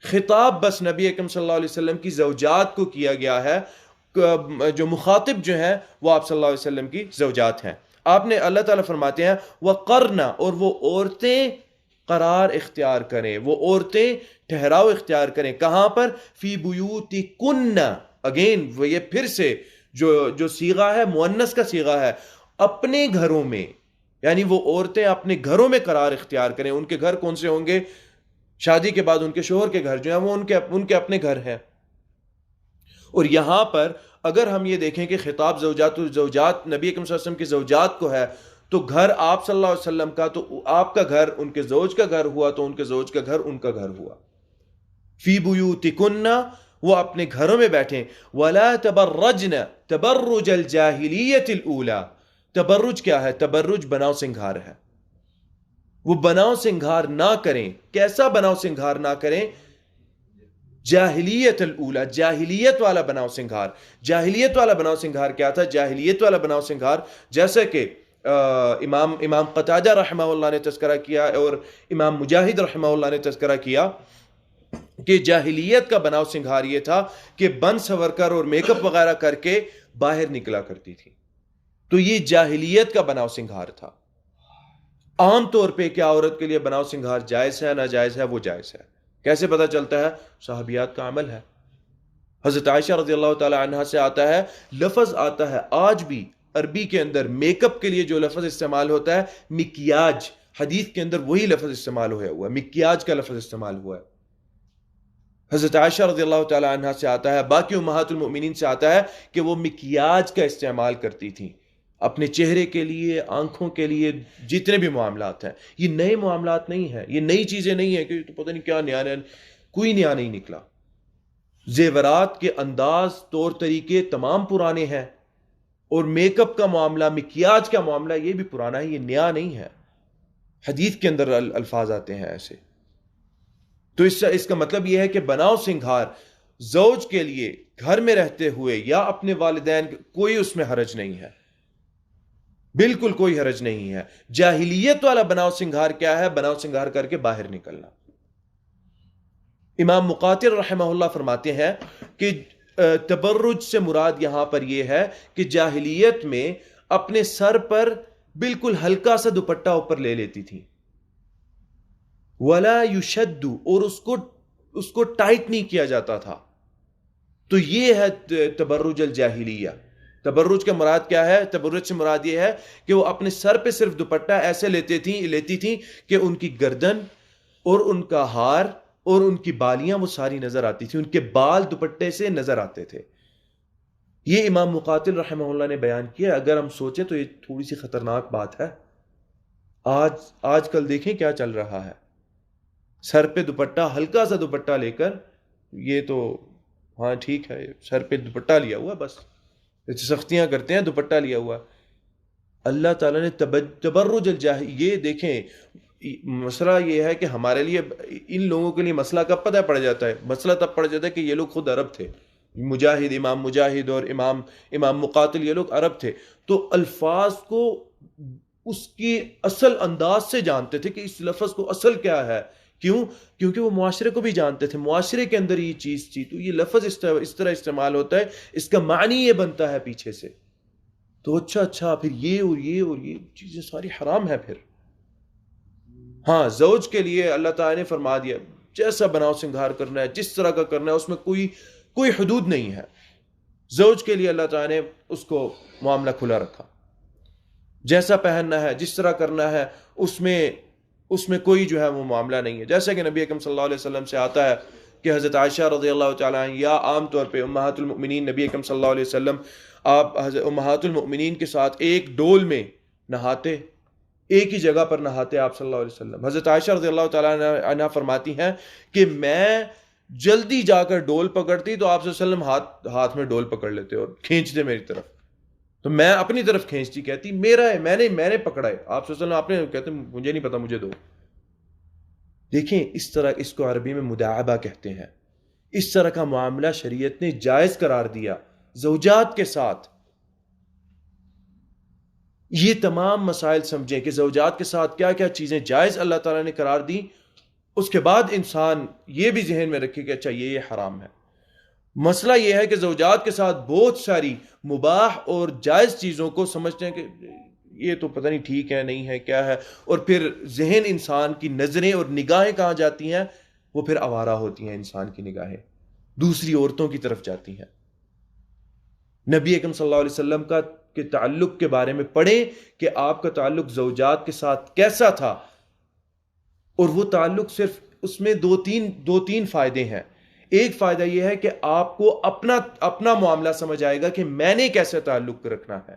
S2: خطاب بس نبی اکرم صلی اللہ علیہ وسلم کی زوجات کو کیا گیا ہے. جو مخاطب جو ہیں وہ آپ صلی اللہ علیہ وسلم کی زوجات ہیں. آپ نے اللہ تعالیٰ فرماتے ہیں وَقَرْنَ، اور وہ عورتیں قرار اختیار کریں، وہ عورتیں ٹھہراؤ اختیار کریں. کہاں پر؟ فی بیوتکن. اگین وہ یہ پھر سے جو صیغہ ہے مؤنث کا صیغہ ہے، اپنے گھروں میں، یعنی وہ عورتیں اپنے گھروں میں قرار اختیار کریں. ان کے گھر کون سے ہوں گے؟ شادی کے بعد ان کے شوہر کے گھر جو ہیں وہ ان کے اپنے گھر ہیں. اور یہاں پر اگر ہم یہ دیکھیں کہ خطاب زوجات نبی اکرم صلی اللہ علیہ وسلم کی زوجات کو ہے، تو گھر آپ صلی اللہ علیہ وسلم کا، تو آپ کا گھر ان کے زوج کا گھر ہوا، تو ان کے زوج کا گھر ان کا گھر ہوا. فی بیوتکن، وہ اپنے گھروں میں بیٹھیں. ولا تبرجن تبرج الجاہلیت الاولی. تبرج کیا ہے؟ تبرج بناؤ سنگھار ہے. وہ بناؤ سنگھار نہ کریں. کیسا بناؤ سنگھار نہ کریں؟ جاہلیت الاولی، جاہلیت والا بناؤ سنگھار. جاہلیت والا بناؤ سنگھار کیا تھا؟ جاہلیت والا بناؤ سنگھار جیسے کہ امام قتادہ رحمہ اللہ نے تذکرہ کیا اور امام مجاہد رحمہ اللہ نے تذکرہ کیا. کہ جاہلیت کا بناؤ سنگھار یہ تھا کہ بن سور کر اور میک اپ وغیرہ کر کے باہر نکلا کرتی تھی. تو یہ جاہلیت کا بناؤ سنگھار تھا. عام طور پہ کیا عورت کے لیے بناؤ سنگھار جائز ہے ناجائز ہے؟ وہ جائز ہے. کیسے پتہ چلتا ہے؟ صحابیات کا عمل ہے. حضرت عائشہ رضی اللہ تعالی عنہا سے آتا ہے، لفظ آتا ہے آج بھی عربی کے اندر میک اپ کے لیے جو لفظ استعمال ہوتا ہے مکیاج، حدیث کے اندر وہی لفظ استعمال ہوا ہے، مکیاج کا لفظ استعمال ہوا ہے. حضرت عائشہ رضی اللہ تعالی عنہا سے آتا ہے، باقی امہات المؤمنین سے آتا ہے کہ وہ مکیاج کا استعمال کرتی تھیں اپنے چہرے کے لیے، آنکھوں کے لیے، جتنے بھی معاملات ہیں. یہ نئے معاملات نہیں ہیں، یہ نئی چیزیں نہیں ہیں کہ پتہ نہیں کیا نیا نیا، کوئی نیا نہیں نکلا. زیورات کے انداز، طور طریقے تمام پرانے ہیں، اور میک اپ کا معاملہ، مکیاج کا معاملہ یہ بھی پرانا ہے، یہ نیا نہیں ہے. حدیث کے اندر الفاظ آتے ہیں ایسے. تو اس کا مطلب یہ ہے کہ بناؤ سنگھار زوج کے لیے گھر میں رہتے ہوئے یا اپنے والدین، کوئی اس میں حرج نہیں ہے، بالکل کوئی حرج نہیں ہے. جاہلیت والا بناؤ سنگھار کیا ہے؟ بناؤ سنگھار کر کے باہر نکلنا. امام مقاتل رحمہ اللہ فرماتے ہیں کہ تبرج سے مراد یہاں پر یہ ہے کہ جاہلیت میں اپنے سر پر بالکل ہلکا سا دوپٹہ اوپر لے لیتی تھی، ولا یشد، اور اس کو ٹائٹ نہیں کیا جاتا تھا. تو یہ ہے تبرج الجاہلیہ. تبرج کا مراد کیا ہے؟ تبرج سے مراد یہ ہے کہ وہ اپنے سر پہ صرف دوپٹہ ایسے لیتی تھیں کہ ان کی گردن اور ان کا ہار اور ان کی بالیاں وہ ساری نظر آتی تھی، ان کے بال دوپٹے سے نظر آتے تھے. یہ امام مقاتل رحمہ اللہ نے بیان کیا. اگر ہم سوچیں تو یہ تھوڑی سی خطرناک بات ہے. آج کل دیکھیں کیا چل رہا ہے، سر پہ دوپٹہ، ہلکا سا دوپٹہ لے کر، یہ تو ہاں ٹھیک ہے، سر پہ دوپٹہ لیا ہوا، بس سختیاں کرتے ہیں، دوپٹہ لیا ہوا. اللہ تعالیٰ نے تبرج یہ دیکھیں، مسئلہ یہ ہے کہ ہمارے لیے، ان لوگوں کے لیے مسئلہ کب پتہ پڑ جاتا ہے؟ مسئلہ تب پڑ جاتا ہے کہ یہ لوگ خود عرب تھے. مجاہد، امام مجاہد اور امام مقاتل، یہ لوگ عرب تھے، تو الفاظ کو اس کی اصل انداز سے جانتے تھے کہ اس لفظ کو اصل کیا ہے. کیوں؟ کیونکہ وہ معاشرے کو بھی جانتے تھے، معاشرے کے اندر یہ چیز تھی. تو یہ لفظ اس طرح استعمال ہوتا ہے، اس کا معنی یہ بنتا ہے پیچھے سے. تو اچھا پھر یہ اور یہ چیزیں ساری حرام ہے. پھر ہاں، زوج کے لیے اللہ تعالیٰ نے فرما دیا جیسا بناؤ سنگھار کرنا ہے، جس طرح کا کرنا ہے، اس میں کوئی حدود نہیں ہے. زوج کے لیے اللہ تعالیٰ نے اس کو معاملہ کھلا رکھا، جیسا پہننا ہے، جس طرح کرنا ہے، اس میں کوئی جو ہے وہ معاملہ نہیں ہے. جیسا کہ نبی اکرم صلی اللہ علیہ وسلم سے آتا ہے کہ حضرت عائشہ رضی اللہ تعالیٰ عنہ، یا عام طور پہ امہات المؤمنین، نبی اکرم صلی اللہ علیہ وسلم آپ امہات المؤمنین کے ساتھ ایک ڈول میں نہاتے، ایک ہی جگہ پر نہاتے آپ صلی اللہ علیہ وسلم. حضرت عائشہ رضی اللہ تعالیٰ عنہ فرماتی ہیں کہ میں جلدی جا کر ڈول پکڑتی تو آپ صلی اللہ علیہ وسلم ہاتھ میں ڈول پکڑ لیتے اور کھینچتے میری طرف، تو میں اپنی طرف کھینچتی، کہتی میرا ہے، میں نے پکڑا ہے. آپ صلی اللہ علیہ وسلم، آپ نے کہتے مجھے نہیں پتا، مجھے دو. دیکھیں اس طرح، اس کو عربی میں مداعبہ کہتے ہیں. اس طرح کا معاملہ شریعت نے جائز قرار دیا زوجات کے ساتھ. یہ تمام مسائل سمجھیں کہ زوجات کے ساتھ کیا کیا چیزیں جائز اللہ تعالیٰ نے قرار دی. اس کے بعد انسان یہ بھی ذہن میں رکھے کہ اچھا یہ حرام ہے. مسئلہ یہ ہے کہ زوجات کے ساتھ بہت ساری مباح اور جائز چیزوں کو سمجھتے ہیں کہ یہ تو پتہ نہیں ٹھیک ہے نہیں ہے کیا ہے، اور پھر ذہن انسان کی نظریں اور نگاہیں کہاں جاتی ہیں؟ وہ پھر آوارہ ہوتی ہیں، انسان کی نگاہیں دوسری عورتوں کی طرف جاتی ہیں. نبی اکرم صلی اللہ علیہ وسلم کے تعلق کے بارے میں پڑھیں کہ آپ کا تعلق زوجات کے ساتھ کیسا تھا، اور وہ تعلق صرف اس میں دو تین فائدے ہیں. ایک فائدہ یہ ہے کہ آپ کو اپنا معاملہ سمجھ آئے گا کہ میں نے کیسے تعلق رکھنا ہے.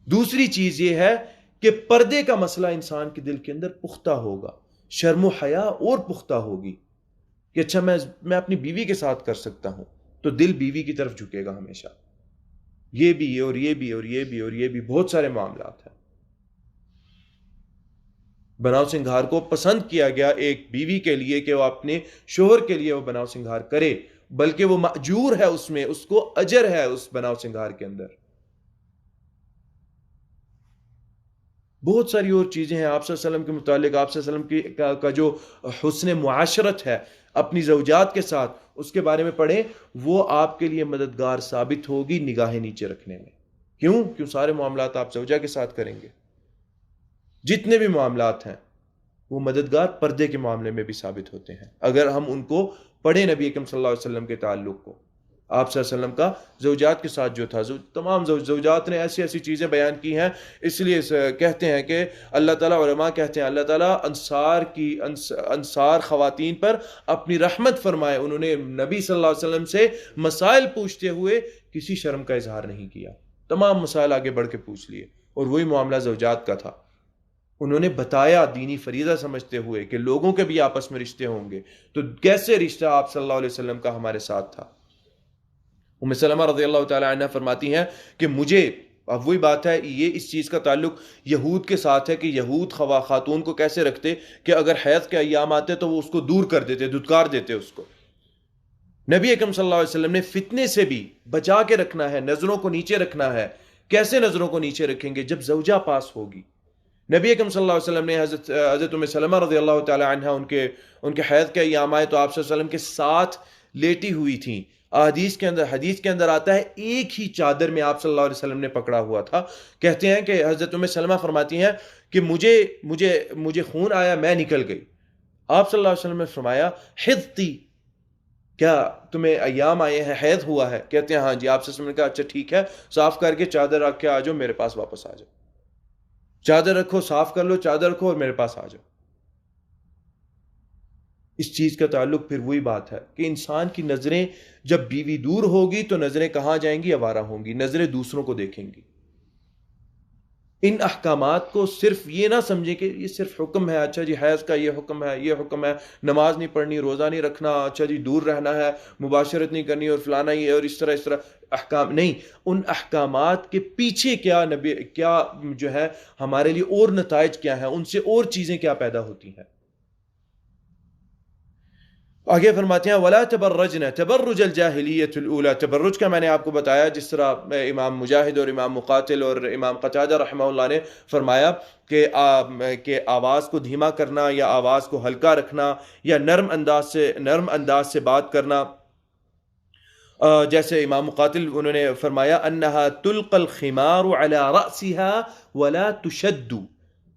S2: دوسری چیز یہ ہے کہ پردے کا مسئلہ انسان کے دل کے اندر پختہ ہوگا، شرم و حیا اور پختہ ہوگی کہ اچھا میں اپنی بیوی کے ساتھ کر سکتا ہوں، تو دل بیوی کی طرف جھکے گا ہمیشہ. یہ بھی اور یہ بھی اور یہ بھی اور یہ بھی بہت سارے معاملات ہیں. بناؤ سنگھار کو پسند کیا گیا ایک بیوی کے لیے کہ وہ اپنے شوہر کے لیے وہ بناؤ سنگھار کرے، بلکہ وہ مأجور ہے، اس میں اس کو اجر ہے اس بناؤ سنگھار کے اندر. بہت ساری اور چیزیں ہیں آپ صلی اللہ علیہ وسلم کے متعلق. آپ صلی اللہ علیہ وسلم کا جو حسن معاشرت ہے اپنی زوجات کے ساتھ، اس کے بارے میں پڑھیں، وہ آپ کے لیے مددگار ثابت ہوگی نگاہیں نیچے رکھنے میں. کیوں سارے معاملات آپ زوجہ کے ساتھ کریں گے. جتنے بھی معاملات ہیں وہ مددگار پردے کے معاملے میں بھی ثابت ہوتے ہیں اگر ہم ان کو پڑھیں. نبی اکرم صلی اللہ علیہ وسلم کے تعلق کو، آپ صلی اللہ علیہ وسلم کا زوجات کے ساتھ جو تھا، تمام زوجات نے ایسی ایسی چیزیں بیان کی ہیں. اس لیے کہتے ہیں کہ اللہ تعالیٰ، علماء کہتے ہیں اللہ تعالیٰ انصار خواتین پر اپنی رحمت فرمائے. انہوں نے نبی صلی اللہ علیہ وسلم سے مسائل پوچھتے ہوئے کسی شرم کا اظہار نہیں کیا، تمام مسائل آگے بڑھ کے پوچھ لیے. اور وہی معاملہ زوجات کا تھا. انہوں نے بتایا دینی فریضہ سمجھتے ہوئے کہ لوگوں کے بھی آپس میں رشتے ہوں گے، تو کیسے رشتہ آپ صلی اللہ علیہ وسلم کا ہمارے ساتھ تھا. ام سلمہ رضی اللہ تعالی عنہ فرماتی ہیں کہ مجھے، اب وہی بات ہے، یہ اس چیز کا تعلق یہود کے ساتھ ہے کہ یہود خاتون کو کیسے رکھتے کہ اگر حیض کے ایام آتے تو وہ اس کو دور کر دیتے، دھتکار دیتے اس کو. نبی اکرم صلی اللہ علیہ وسلم نے فتنے سے بھی بچا کے رکھنا ہے، نظروں کو نیچے رکھنا ہے. کیسے نظروں کو نیچے رکھیں گے؟ جب زوجہ پاس ہوگی. نبی اکرم صلی اللہ علیہ وسلم نے حضرت ام سلمہ رضی اللہ تعالی عنہ ان کے حیض کے ایام آئے تو آپ صلی اللہ علیہ وسلم کے ساتھ لیٹی ہوئی تھیں. حدیث کے اندر آتا ہے ایک ہی چادر میں آپ صلی اللہ علیہ وسلم نے پکڑا ہوا تھا. کہتے ہیں کہ حضرت ام سلمہ فرماتی ہیں کہ مجھے خون آیا، میں نکل گئی. آپ صلی اللہ علیہ وسلم نے فرمایا حضتی، کیا تمہیں ایام آئے ہیں، حیض ہوا ہے؟ کہتے ہیں ہاں جی. آپ صلی اللہ علیہ وسلم نے کہا اچھا ٹھیک ہے، صاف کر کے چادر رکھ کے آ جاؤ، میرے پاس واپس آ جاؤ. چادر رکھو، صاف کر لو، چادر رکھو اور میرے پاس آ جاؤ. اس چیز کا تعلق پھر وہی بات ہے کہ انسان کی نظریں جب بیوی دور ہوگی تو نظریں کہاں جائیں گی؟ آوارہ ہوں گی، نظریں دوسروں کو دیکھیں گی. ان احکامات کو صرف یہ نہ سمجھیں کہ یہ صرف حکم ہے، اچھا جی حیض کا یہ حکم ہے، یہ حکم ہے، نماز نہیں پڑھنی، روزہ نہیں رکھنا، اچھا جی دور رہنا ہے، مباشرت نہیں کرنی اور فلانا یہ اور اس طرح احکام نہیں. ان احکامات کے پیچھے کیا جو ہے ہمارے لیے اور نتائج کیا ہیں، ان سے اور چیزیں کیا پیدا ہوتی ہیں. آگے فرماتے ہیں وَلَا تَبَرَّجْنَ تَبَرُّجَ الْجَاهِلِيَّةِ الْأُولَى. تبرج کا میں نے آپ کو بتایا، جس طرح امام مجاہد اور امام مقاتل اور امام قتادہ رحمہ اللہ نے فرمایا کہ آواز کو دھیما کرنا یا آواز کو ہلکا رکھنا یا نرم انداز سے بات کرنا. جیسے امام مقاتل انہوں نے فرمایا انها تلقى الخمار على رأسها ولا تشد.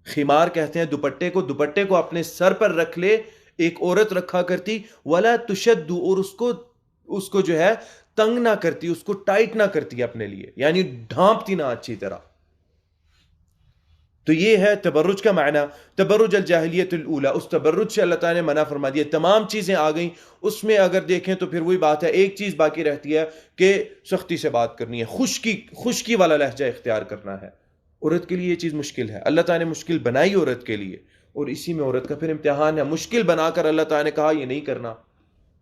S2: خمار کہتے ہیں دوپٹے کو اپنے سر پر رکھ لے، ایک عورت رکھا کرتی، ولا تشد، اور اس کو جو ہے تنگ نہ کرتی، اس کو ٹائٹ نہ کرتی اپنے لیے، یعنی ڈھانپتی نہ اچھی طرح. تو یہ ہے تبرج کا معنی. تبرج الجاہلیت الاولیٰ، اس تبرج سے اللہ تعالیٰ نے منع فرما دیا. تمام چیزیں آ گئیں، اس میں اگر دیکھیں تو پھر وہی بات ہے، ایک چیز باقی رہتی ہے کہ سختی سے بات کرنی ہے، خشکی والا لہجہ اختیار کرنا ہے. عورت کے لیے یہ چیز مشکل ہے، اللہ تعالیٰ نے مشکل بنائی عورت کے لیے، اور اسی میں عورت کا پھر امتحان ہے. مشکل بنا کر اللہ تعالیٰ نے کہا یہ نہیں کرنا.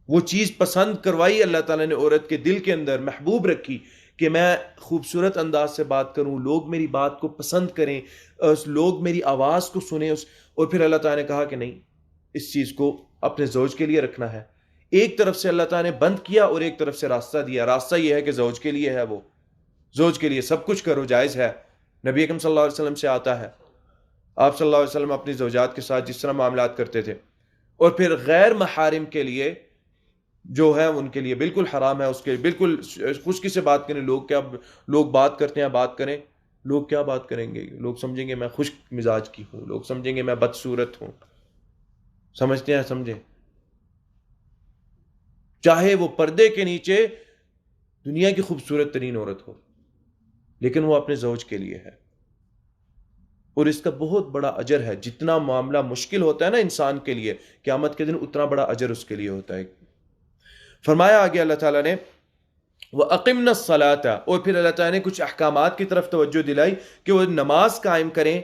S2: وہ چیز پسند کروائی اللہ تعالیٰ نے عورت کے دل کے اندر، محبوب رکھی کہ میں خوبصورت انداز سے بات کروں، لوگ میری بات کو پسند کریں، لوگ میری آواز کو سنیں. اور پھر اللہ تعالیٰ نے کہا کہ نہیں، اس چیز کو اپنے زوج کے لیے رکھنا ہے. ایک طرف سے اللہ تعالیٰ نے بند کیا اور ایک طرف سے راستہ دیا. راستہ یہ ہے کہ زوج کے لیے ہے، وہ زوج کے لیے سب کچھ کرو، جائز ہے. نبی اکرم صلی اللہ علیہ وسلم سے آتا ہے، آپ صلی اللہ علیہ وسلم اپنی زوجات کے ساتھ جس طرح معاملات کرتے تھے. اور پھر غیر محارم کے لیے جو ہے ان کے لیے بالکل حرام ہے، اس کے بالکل خشکی سے بات کریں. لوگ بات کرتے ہیں، بات کریں. لوگ کیا بات کریں گے؟ لوگ سمجھیں گے میں خشک مزاج کی ہوں، لوگ سمجھیں گے میں بدصورت ہوں. سمجھتے ہیں، سمجھیں. چاہے وہ پردے کے نیچے دنیا کی خوبصورت ترین عورت ہو، لیکن وہ اپنے زوج کے لیے ہے، اور اس کا بہت بڑا اجر ہے. جتنا معاملہ مشکل ہوتا ہے نا انسان کے لیے، قیامت کے دن اتنا بڑا اجر اس کے لیے ہوتا ہے. فرمایا آگے اللہ تعالیٰ نے وَأَقِمْنَا الصَّلَاةَ، اور پھر اللہ تعالیٰ نے کچھ احکامات کی طرف توجہ دلائی کہ وہ نماز قائم کریں.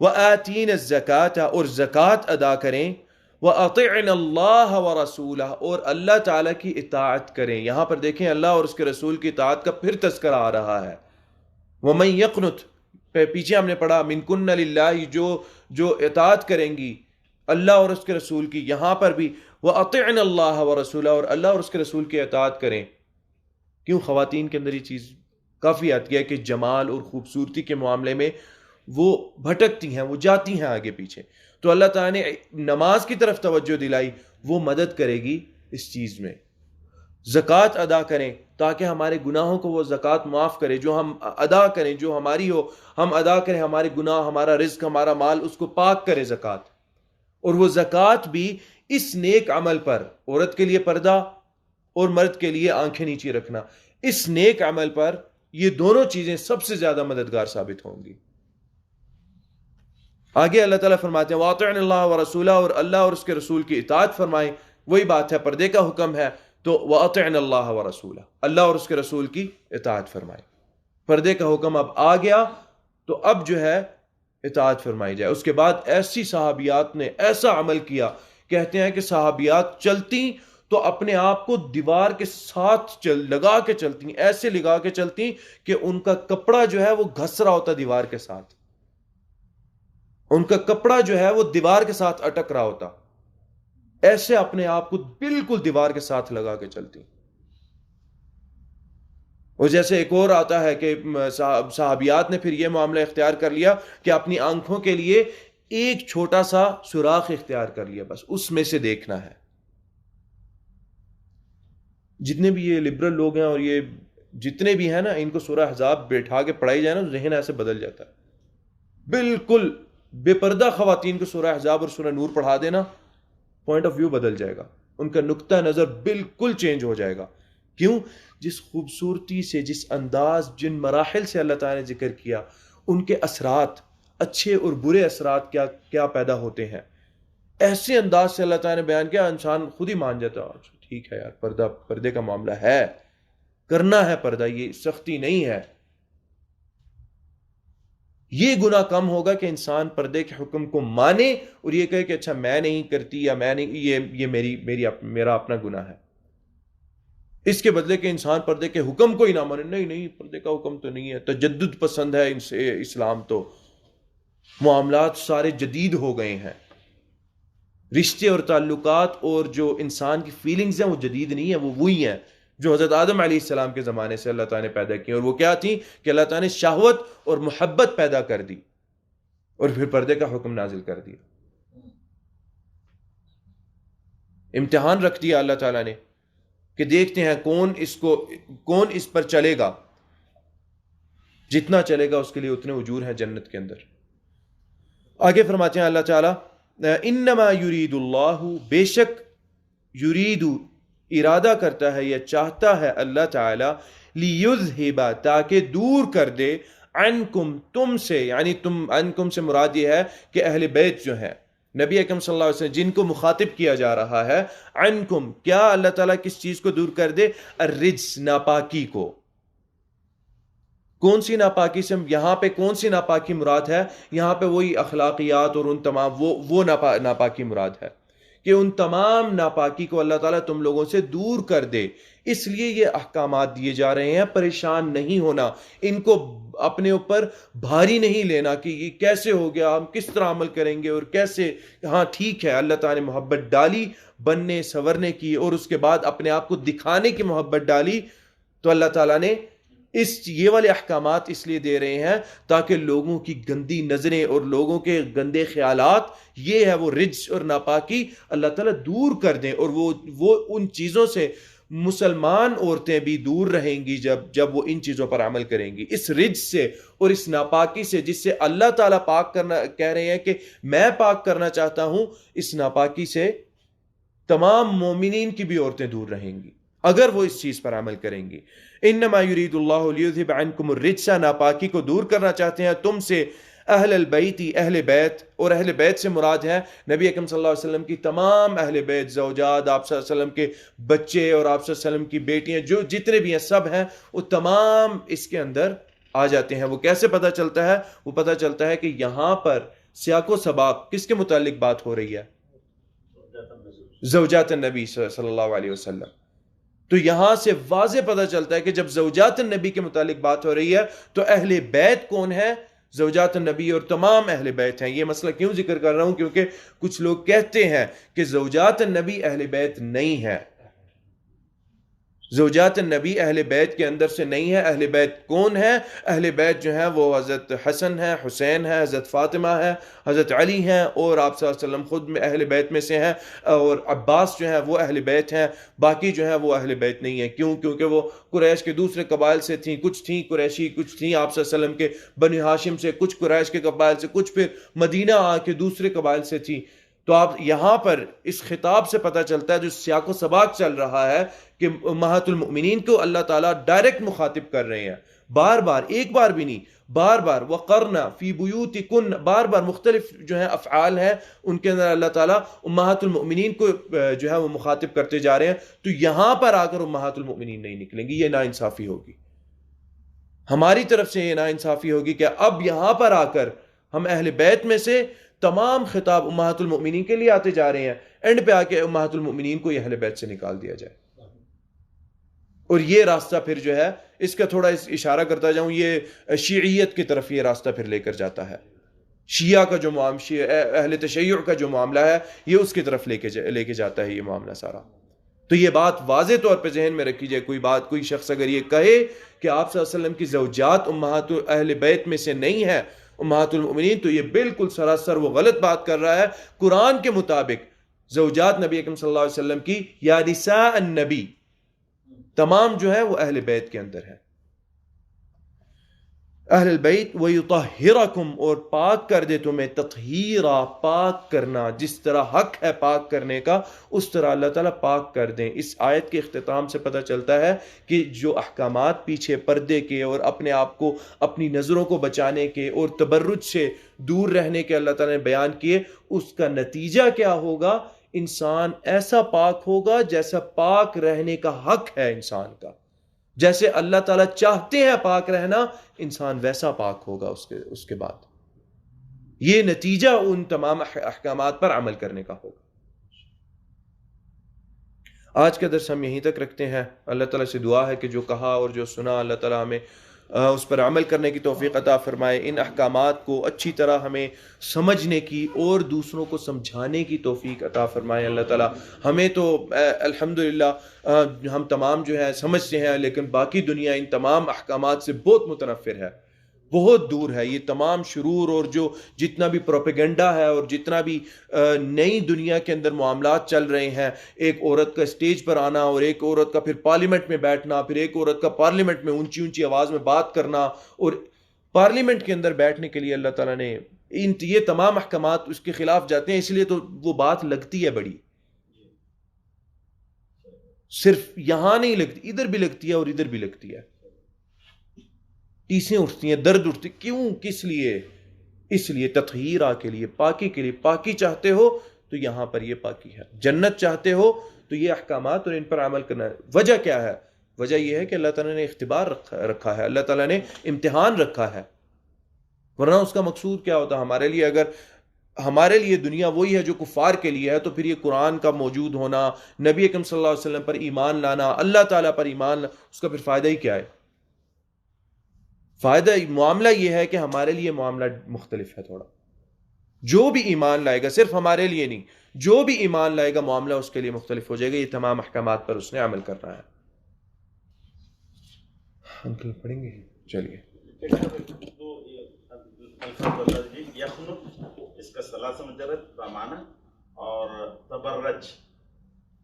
S2: وَآتِينَ الزَّكَاةَ، اور زکوٰۃ ادا کریں. وَأَطِعْنَا اللَّهَ وَرَسُولَهُ، اور اللہ تعالیٰ کی اطاعت کریں. یہاں پر دیکھیں اللہ اور اس کے رسول کی اطاعت کا پھر تذکرہ آ رہا ہے. وَمَن يَقْنُتْ، پیچھے ہم نے پڑھا مِنْكُنَّ لِلَّهِ، جو اطاعت کریں گی اللہ اور اس کے رسول کی. یہاں پر بھی وَأَطِعْنَا اللَّهَ وَرَسُولَهُ، اور اللہ اور اس کے رسول کی اطاعت کریں. کیوں خواتین کے اندر یہ چیز کافی آتی ہے کہ جمال اور خوبصورتی کے معاملے میں وہ بھٹکتی ہیں، وہ جاتی ہیں آگے پیچھے. تو اللہ تعالیٰ نے نماز کی طرف توجہ دلائی، وہ مدد کرے گی اس چیز میں. زکوٰۃ ادا کریں تاکہ ہمارے گناہوں کو وہ زکوٰۃ معاف کرے، جو ہم ادا کریں، جو ہماری ہو ہم ادا کریں، ہمارے گناہ، ہمارا رزق، ہمارا مال، اس کو پاک کرے زکوٰۃ. اور وہ زکوٰۃ بھی اس نیک عمل پر، عورت کے لیے پردہ اور مرد کے لیے آنکھیں نیچے رکھنا، اس نیک عمل پر یہ دونوں چیزیں سب سے زیادہ مددگار ثابت ہوں گی. آگے اللہ تعالیٰ فرماتے ہیں وَأَطِعْنَ اللَّهَ وَرَسُولَهُ، اور اللہ اور اس کے رسول کی اطاعت فرمائیں. وہی بات ہے، پردے کا حکم ہے تو وَأَطِعْنَ اللَّهَ وَرَسُولَهُ، اللہ اور اس کے رسول کی اطاعت فرمائیں. پردے کا حکم اب آ گیا تو اب جو ہے اطاعت فرمائی جائے. اس کے بعد ایسی صحابیات نے ایسا عمل کیا، کہتے ہیں کہ صحابیات چلتی تو اپنے آپ کو دیوار کے ساتھ لگا کے چلتی، ایسے لگا کے چلتی کہ ان کا کپڑا جو ہے وہ گھس رہا ہوتا دیوار کے ساتھ، ان کا کپڑا جو ہے وہ دیوار کے ساتھ اٹک رہا ہوتا، ایسے اپنے آپ کو بالکل دیوار کے ساتھ لگا کے چلتی. اور جیسے ایک اور آتا ہے کہ صحابیات نے پھر یہ معاملہ اختیار کر لیا کہ اپنی آنکھوں کے لیے ایک چھوٹا سا سوراخ اختیار کر لیا، بس اس میں سے دیکھنا ہے. جتنے بھی یہ لبرل لوگ ہیں اور یہ جتنے بھی ہیں نا، ان کو سورہ احزاب بیٹھا کے پڑھائی جائے نا، ذہن ایسے بدل جاتا ہے. بالکل بے پردہ خواتین کو سورہ احزاب اور سورہ نور پڑھا دینا، پوائنٹ آف ویو بدل جائے گا، ان کا نقطہ نظر بالکل چینج ہو جائے گا. کیوں؟ جس خوبصورتی سے، جس انداز، جن مراحل سے اللہ تعالیٰ نے ذکر کیا، ان کے اثرات، اچھے اور برے اثرات کیا پیدا ہوتے ہیں، ایسے انداز سے اللہ تعالیٰ نے بیان کیا، انسان خود ہی مان جاتا ہے ٹھیک ہے یار، پردے کا معاملہ ہے، کرنا ہے پردہ، یہ سختی نہیں ہے. یہ گناہ کم ہوگا کہ انسان پردے کے حکم کو مانے اور یہ کہے کہ اچھا میں نہیں کرتی یا میں نہیں، یہ میرا اپنا گناہ ہے. اس کے بدلے کہ انسان پردے کے حکم کو ہی نہ مانے، نہیں پردے کا حکم تو نہیں ہے، تجدد پسند ہے اسلام، تو معاملات سارے جدید ہو گئے ہیں، رشتے اور تعلقات اور جو انسان کی فیلنگز ہیں وہ جدید نہیں ہیں، وہ وہی ہیں جو حضرت آدم علیہ السلام کے زمانے سے اللہ تعالیٰ نے پیدا کی. اور وہ کیا تھی کہ اللہ تعالیٰ نے شہوت اور محبت پیدا کر دی اور پھر پردے کا حکم نازل کر دیا. امتحان رکھ دیا اللہ تعالیٰ نے کہ دیکھتے ہیں کون اس پر چلے گا، جتنا چلے گا اس کے لیے اتنے اجور ہیں جنت کے اندر. آگے فرماتے ہیں اللہ تعالیٰ انما یرید اللہ، بے شک یرید ارادہ کرتا ہے یا چاہتا ہے اللہ تعالیٰ، لیذہب تاکہ دور کر دے، عنکم تم سے، یعنی عنکم سے مراد یہ ہے کہ اہل بیت جو ہیں، نبی اکرم صلی اللہ علیہ وسلم جن کو مخاطب کیا جا رہا ہے، عنکم کیا اللہ تعالیٰ کس چیز کو دور کر دے؟ الرجس، ناپاکی کو. کون سی ناپاکی سے یہاں پہ کون سی ناپاکی مراد ہے؟ یہاں پہ وہی اخلاقیات اور ان تمام وہ ناپاکی مراد ہے کہ ان تمام ناپاکی کو اللہ تعالیٰ تم لوگوں سے دور کر دے. اس لیے یہ احکامات دیے جا رہے ہیں، پریشان نہیں ہونا، ان کو اپنے اوپر بھاری نہیں لینا کہ یہ کیسے ہو گیا، ہم کس طرح عمل کریں گے اور کیسے. ہاں ٹھیک ہے، اللہ تعالیٰ نے محبت ڈالی بننے سنورنے کی اور اس کے بعد اپنے آپ کو دکھانے کی محبت ڈالی، تو اللہ تعالیٰ نے یہ والے احکامات اس لیے دے رہے ہیں تاکہ لوگوں کی گندی نظریں اور لوگوں کے گندے خیالات، یہ ہے وہ رجس اور ناپاکی، اللہ تعالیٰ دور کر دیں. اور وہ ان چیزوں سے مسلمان عورتیں بھی دور رہیں گی جب وہ ان چیزوں پر عمل کریں گی، اس رجس سے اور اس ناپاکی سے جس سے اللہ تعالیٰ پاک کرنا کہہ رہے ہیں کہ میں پاک کرنا چاہتا ہوں. اس ناپاکی سے تمام مومنین کی بھی عورتیں دور رہیں گی اگر وہ اس چیز پر عمل کریں گی. انما یرید اللہ لیذہب عنکم الرجس، ناپاکی کو دور کرنا چاہتے ہیں تم سے، اہل البیت، اہل بیت. اور اہل بیت سے مراد ہے نبی اکرم صلی اللہ علیہ وسلم کی تمام اہل بیت، زوجات، آپ صلی اللہ علیہ وسلم کے بچے اور آپ صلی اللہ علیہ وسلم کی بیٹیاں، جو جتنے بھی ہیں سب ہیں، وہ تمام اس کے اندر آ جاتے ہیں. وہ کیسے پتہ چلتا ہے؟ وہ پتہ چلتا ہے کہ یہاں پر سیاق و سباق کس کے متعلق بات ہو رہی ہے؟ زوجات النبی صلی اللہ علیہ وسلم. تو یہاں سے واضح پتہ چلتا ہے کہ جب زوجات النبی کے متعلق بات ہو رہی ہے تو اہل بیت کون ہے؟ زوجات النبی اور تمام اہل بیت ہیں. یہ مسئلہ کیوں ذکر کر رہا ہوں؟ کیونکہ کچھ لوگ کہتے ہیں کہ زوجات النبی اہل بیت نہیں ہے. زوجات النبی اہل بیت کے اندر سے نہیں ہے. اہل بیت کون ہے؟ اہل بیت جو ہیں وہ حضرت حسن ہے، حسین ہے، حضرت فاطمہ ہے، حضرت علی ہیں، اور آپ صلی اللہ علیہ وسلم خود میں اہل بیت میں سے ہیں، اور عباس جو ہیں وہ اہل بیت ہیں. باقی جو ہیں وہ اہل بیت نہیں ہیں. کیوں؟ کیونکہ وہ قریش کے دوسرے قبائل سے تھیں. کچھ تھیں قریشی، کچھ تھیں آپ صلی اللہ علیہ وسلم کے بنی ہاشم سے، کچھ قریش کے قبائل سے، کچھ پھر مدینہ آ کے دوسرے قبائل سے تھیں. تو آپ یہاں پر اس خطاب سے پتہ چلتا ہے، جو سیاق و سباق چل رہا ہے، کہ امہات المؤمنین کو اللہ تعالیٰ ڈائریکٹ مخاطب کر رہے ہیں، بار بار، ایک بار بھی نہیں، بار بار. وقرن فی بیوتکن، بار بار مختلف جو ہیں افعال ہیں ان کے اندر اللہ تعالیٰ امہات المؤمنین کو جو ہے وہ مخاطب کرتے جا رہے ہیں. تو یہاں پر آ کر امہات المؤمنین نہیں نکلیں گی، یہ ناانصافی ہوگی. ہماری طرف سے یہ ناانصافی ہوگی کہ اب یہاں پر آ کر ہم اہل بیت میں سے تمام خطاب امہات المؤمنین کے لیے آتے جا رہے ہیں، اینڈ پہ آ کے امہات المؤمنین کو یہ اہل بیت سے نکال دیا جائے. اور یہ راستہ پھر جو ہے، اس کا تھوڑا اشارہ کرتا جاؤں، یہ شیعیت کی طرف یہ راستہ پھر لے کر جاتا ہے. شیعہ کا جو معاملہ، اہل تشیع کا جو معاملہ ہے، یہ اس کی طرف لے کے جاتا ہے یہ معاملہ سارا. تو یہ بات واضح طور پہ ذہن میں رکھی جائے. کوئی شخص اگر یہ کہے کہ آپ صلی اللہ علیہ وسلم کی زوجات امہات اہل بیت میں سے نہیں ہیں، امہات المؤمنین، تو یہ بالکل سراسر وہ غلط بات کر رہا ہے. قرآن کے مطابق زوجات نبی اکرم صلی اللہ علیہ وسلم کی، یا نساء النبی، تمام جو ہے وہ اہل بیت کے اندر ہے. اہل البیت وَيُطَهِّرَكُمْ، اور پاک کر دے تمہیں، تطہیرا، پاک کرنا. جس طرح حق ہے پاک کرنے کا، اس طرح اللہ تعالیٰ پاک کر دیں. اس آیت کے اختتام سے پتہ چلتا ہے کہ جو احکامات پیچھے پردے کے اور اپنے آپ کو، اپنی نظروں کو بچانے کے اور تبرج سے دور رہنے کے اللہ تعالیٰ نے بیان کیے، اس کا نتیجہ کیا ہوگا؟ انسان ایسا پاک ہوگا جیسا پاک رہنے کا حق ہے انسان کا. جیسے اللہ تعالیٰ چاہتے ہیں پاک رہنا، انسان ویسا پاک ہوگا اس کے بعد. یہ نتیجہ ان تمام احکامات پر عمل کرنے کا ہوگا. آج کا درس ہم یہیں تک رکھتے ہیں. اللہ تعالیٰ سے دعا ہے کہ جو کہا اور جو سنا، اللہ تعالیٰ ہمیں اس پر عمل کرنے کی توفیق عطا فرمائے. ان احکامات کو اچھی طرح ہمیں سمجھنے کی اور دوسروں کو سمجھانے کی توفیق عطا فرمائے. اللہ تعالیٰ ہمیں تو الحمدللہ ہم تمام جو ہے سمجھتے ہیں، لیکن باقی دنیا ان تمام احکامات سے بہت متنفر ہے، بہت دور ہے. یہ تمام شرور اور جو جتنا بھی پروپیگنڈا ہے اور جتنا بھی نئی دنیا کے اندر معاملات چل رہے ہیں، ایک عورت کا اسٹیج پر آنا، اور ایک عورت کا پھر پارلیمنٹ میں بیٹھنا، پھر ایک عورت کا پارلیمنٹ میں اونچی اونچی آواز میں بات کرنا، اور پارلیمنٹ کے اندر بیٹھنے کے لیے اللہ تعالیٰ نے یہ تمام احکامات اس کے خلاف جاتے ہیں. اس لیے تو وہ بات لگتی ہے بڑی، صرف یہاں نہیں لگتی، ادھر بھی لگتی ہے اور ادھر بھی لگتی ہے. ٹیسیں اٹھتی ہیں، درد اٹھتی. کیوں؟ کس لیے؟ اس لیے تطہیرہ کے لیے، پاکی کے لیے. پاکی چاہتے ہو تو یہاں پر یہ پاکی ہے. جنت چاہتے ہو تو یہ احکامات اور ان پر عمل کرنا ہے. وجہ کیا ہے؟ وجہ یہ ہے کہ اللہ تعالیٰ نے اختبار رکھا ہے، اللہ تعالیٰ نے امتحان رکھا ہے. ورنہ اس کا مقصود کیا ہوتا؟ ہمارے لیے، اگر ہمارے لیے دنیا وہی ہے جو کفار کے لیے ہے، تو پھر یہ قرآن کا موجود ہونا، نبی اکرم صلی اللہ علیہ وسلم پر ایمان لانا، اللہ تعالیٰ پر ایمان لانا، اس کا پھر فائدہ ہی کیا ہے؟ فائدہ معاملہ یہ ہے کہ ہمارے لیے معاملہ مختلف ہے تھوڑا. جو بھی ایمان لائے گا، صرف ہمارے لیے نہیں، جو بھی ایمان لائے گا معاملہ اس کے لیے مختلف ہو جائے گا. یہ تمام احکامات پر اس نے عمل کرنا ہے. انکل پڑھیں گے؟ چلیے.
S3: اس کا ثلاثہ مجرد بمعنی اور تبرج،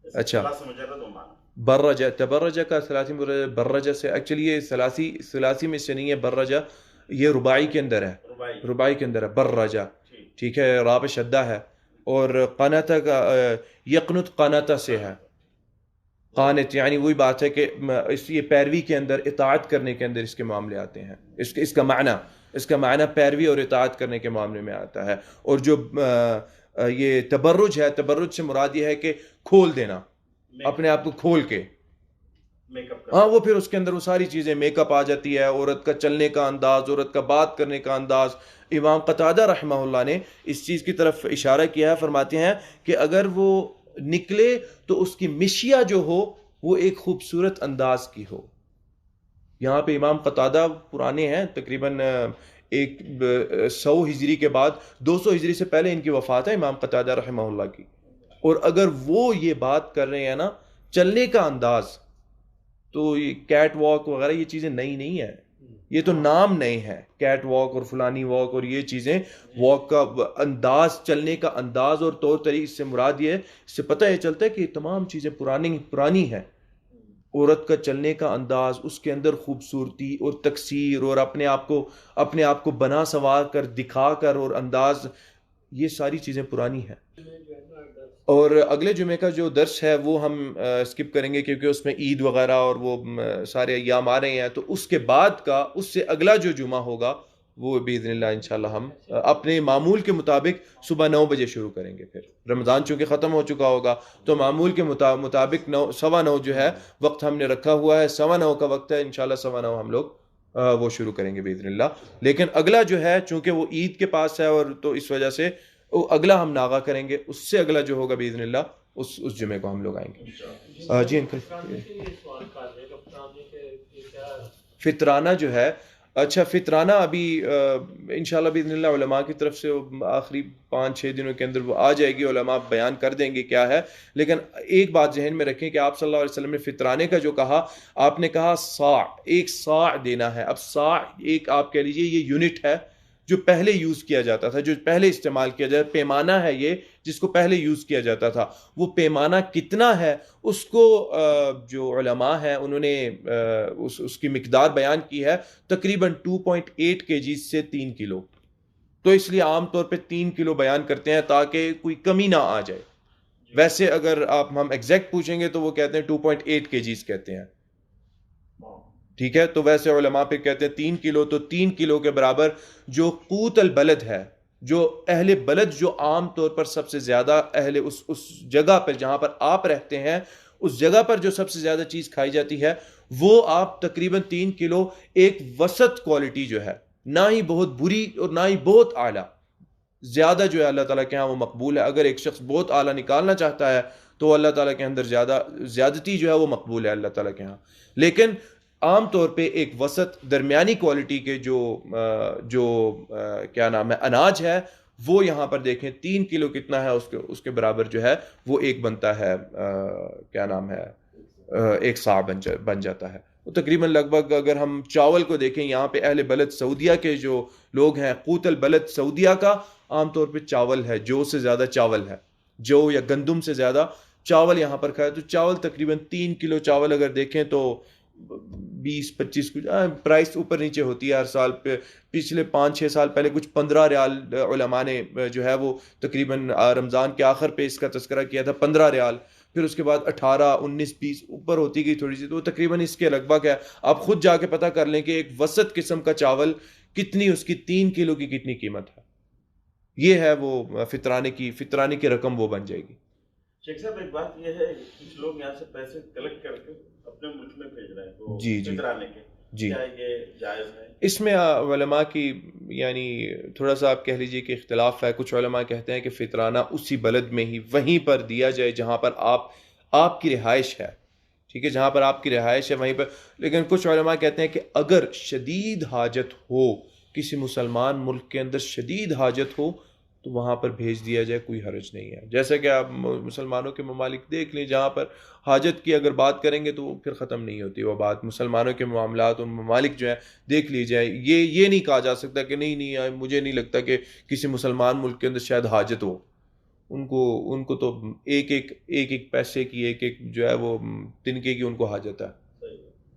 S2: اچھا،
S3: ثلاثہ مجرد بمعنی.
S2: برجہ، تبرجہ کا ثلاثی برجہ سے ایکچولی یہ ثلاثی میں سے نہیں ہے. برجہ یہ رباعی کے اندر ہے، رباعی کے اندر ہے برجہ. ٹھیک ہے، را پہ شدہ ہے. اور قنات کا یقنت قنات سے ہے. قانت یعنی وہی بات ہے کہ اس یہ پیروی کے اندر، اطاعت کرنے کے اندر اس کے معاملے آتے ہیں. اس کا معنی پیروی اور اطاعت کرنے کے معاملے میں آتا ہے. اور جو یہ تبرج ہے، تبرج سے مراد یہ ہے کہ کھول دینا، اپنے آپ کو کھول کے. ہاں، وہ پھر اس کے اندر وہ ساری چیزیں، میک اپ آ جاتی ہے، عورت کا چلنے کا انداز، عورت کا بات کرنے کا انداز. امام قتادہ رحمہ اللہ نے اس چیز کی طرف اشارہ کیا ہے، فرماتے ہیں کہ اگر وہ نکلے تو اس کی مشیہ جو ہو وہ ایک خوبصورت انداز کی ہو. یہاں پہ امام قتادہ پرانے ہیں، تقریباً 100 ہجری کے بعد 200 ہجری سے پہلے ان کی وفات ہے امام قتادہ رحمہ اللہ کی. اور اگر وہ یہ بات کر رہے ہیں نا، چلنے کا انداز، تو یہ کیٹ واک وغیرہ یہ چیزیں نئی نہیں ہیں, یہ تو نام نئے ہیں, کیٹ واک اور فلانی واک اور یہ چیزیں, واک کا انداز, چلنے کا انداز اور طور طریقے, اس سے مراد یہ ہے, اس سے پتہ یہ چلتا ہے کہ یہ تمام چیزیں پرانی ہیں. عورت کا چلنے کا انداز, اس کے اندر خوبصورتی اور تکثیر اور اپنے آپ کو بنا سنوار کر دکھا کر اور انداز, یہ ساری چیزیں پرانی ہیں. اور اگلے جمعے کا جو درس ہے وہ ہم اسکپ کریں گے کیونکہ اس میں عید وغیرہ اور وہ سارے ایام آ رہے ہیں, تو اس کے بعد کا, اس سے اگلا جو جمعہ ہوگا وہ باذن اللہ انشاءاللہ ہم اپنے معمول کے مطابق صبح 9 بجے شروع کریں گے. پھر رمضان چونکہ ختم ہو چکا ہوگا تو معمول کے مطابق 9:15 جو ہے وقت ہم نے رکھا ہوا ہے, 9:15 کا وقت ہے, انشاءاللہ 9:15 ہم لوگ وہ شروع کریں گے باذن اللہ. لیکن اگلا جو ہے چونکہ وہ عید کے پاس ہے اور تو اس وجہ سے اگلا ہم ناغا کریں گے, اس سے اگلا جو ہوگا باذن اللہ اس جمعے کو ہم لوگ آئیں گے. جی انکل, فطرانہ جو ہے, اچھا فطرانہ ابھی انشاءاللہ باذن اللہ علماء کی طرف سے آخری 5-6 دنوں کے اندر وہ آ جائے گی, علماء بیان کر دیں گے کیا ہے. لیکن ایک بات ذہن میں رکھیں کہ آپ صلی اللہ علیہ وسلم نے فطرانے کا جو کہا, آپ نے کہا صاع, 1 صاع دینا ہے. اب صاع ایک آپ کہہ لیجئے یہ یونٹ ہے جو پہلے یوز کیا جاتا تھا, جو پہلے استعمال کیا جاتا, پیمانہ ہے یہ جس کو پہلے یوز کیا جاتا تھا. وہ پیمانہ کتنا ہے اس کو جو علماء ہیں انہوں نے اس کی مقدار بیان کی ہے تقریباً 2.8 kg سے 3 کلو. تو اس لیے عام طور پہ 3 کلو بیان کرتے ہیں تاکہ کوئی کمی نہ آ جائے. ویسے اگر ہم ایگزیکٹ پوچھیں گے تو وہ کہتے ہیں 2.8 kg کہتے ہیں, ٹھیک ہے. تو ویسے علماء پہ کہتے ہیں 3 کلو, تو 3 کلو کے برابر جو قوت البلد ہے, جو اہل بلد, جو عام طور پر سب سے زیادہ اہل اس جگہ پر جہاں پر آپ رہتے ہیں, اس جگہ پر جو سب سے زیادہ چیز کھائی جاتی ہے وہ آپ تقریباً 3 کلو, ایک وسط کوالٹی جو ہے, نہ ہی بہت بری اور نہ ہی بہت اعلیٰ, زیادہ جو ہے اللہ تعالیٰ کے ہاں وہ مقبول ہے. اگر ایک شخص بہت اعلیٰ نکالنا چاہتا ہے تو اللہ تعالیٰ کے اندر زیادتی جو ہے وہ مقبول ہے اللہ تعالیٰ کے ہاں. لیکن عام طور پہ ایک وسط درمیانی کوالٹی کے جو کیا نام ہے اناج ہے, وہ یہاں پر دیکھیں 3 کلو کتنا ہے, اس کے برابر جو ہے وہ ایک بنتا ہے, کیا نام ہے, 1 صاع بن جاتا ہے. وہ تقریباً لگ بھگ اگر ہم چاول کو دیکھیں, یہاں پہ اہل بلد سعودیہ کے جو لوگ ہیں, قوت البلد سعودیہ کا عام طور پہ چاول ہے, جو سے زیادہ چاول ہے, جو یا گندم سے زیادہ چاول یہاں پر کھائے. تو چاول تقریباً 3 کلو چاول اگر دیکھیں تو 20-25 کچھ پرائس اوپر نیچے ہوتی ہے ہر سال پہ. پچھلے 5-6 سال پہلے کچھ 15 ریال علماء نے جو ہے وہ تقریباً رمضان کے آخر پہ اس کا تذکرہ کیا تھا, 15 ریال, پھر اس کے بعد 18, 19, 20 اوپر ہوتی گئی تھوڑی سی. تو تقریباً اس کے لگ بھگ ہے, آپ خود جا کے پتہ کر لیں کہ ایک وسط قسم کا چاول کتنی, اس کی 3 کلو کی کتنی قیمت ہے. یہ ہے وہ فطرانے کی رقم وہ بن جائے گی.
S3: شیخ صاحب ایک بات یہ ہے, کچھ لوگ یہاں سے پیسے کلیکٹ کر کے اپنے ملک میں بھیج رہے ہیں, تو
S2: جی
S3: فطرانے کے, کیا یہ جائز ہے؟
S2: اس میں علماء کی یعنی تھوڑا سا آپ کہہ لیجئے کہ اختلاف ہے. کچھ علماء کہتے ہیں کہ فطرانہ اسی بلد میں ہی وہیں پر دیا جائے جہاں پر آپ کی رہائش ہے, ٹھیک ہے, جہاں پر آپ کی رہائش ہے وہیں پر. لیکن کچھ علماء کہتے ہیں کہ اگر شدید حاجت ہو, کسی مسلمان ملک کے اندر شدید حاجت ہو تو وہاں پر بھیج دیا جائے, کوئی حرج نہیں ہے. جیسے کہ آپ مسلمانوں کے ممالک دیکھ لیں, جہاں پر حاجت کی اگر بات کریں گے تو وہ پھر ختم نہیں ہوتی وہ بات. مسلمانوں کے معاملات ان ممالک جو ہیں دیکھ لی جائے, یہ نہیں کہا جا سکتا کہ نہیں مجھے نہیں لگتا کہ کسی مسلمان ملک کے اندر شاید حاجت ہو. ان کو تو ایک پیسے کی, ایک جو ہے وہ تنکے کی ان کو حاجت ہے,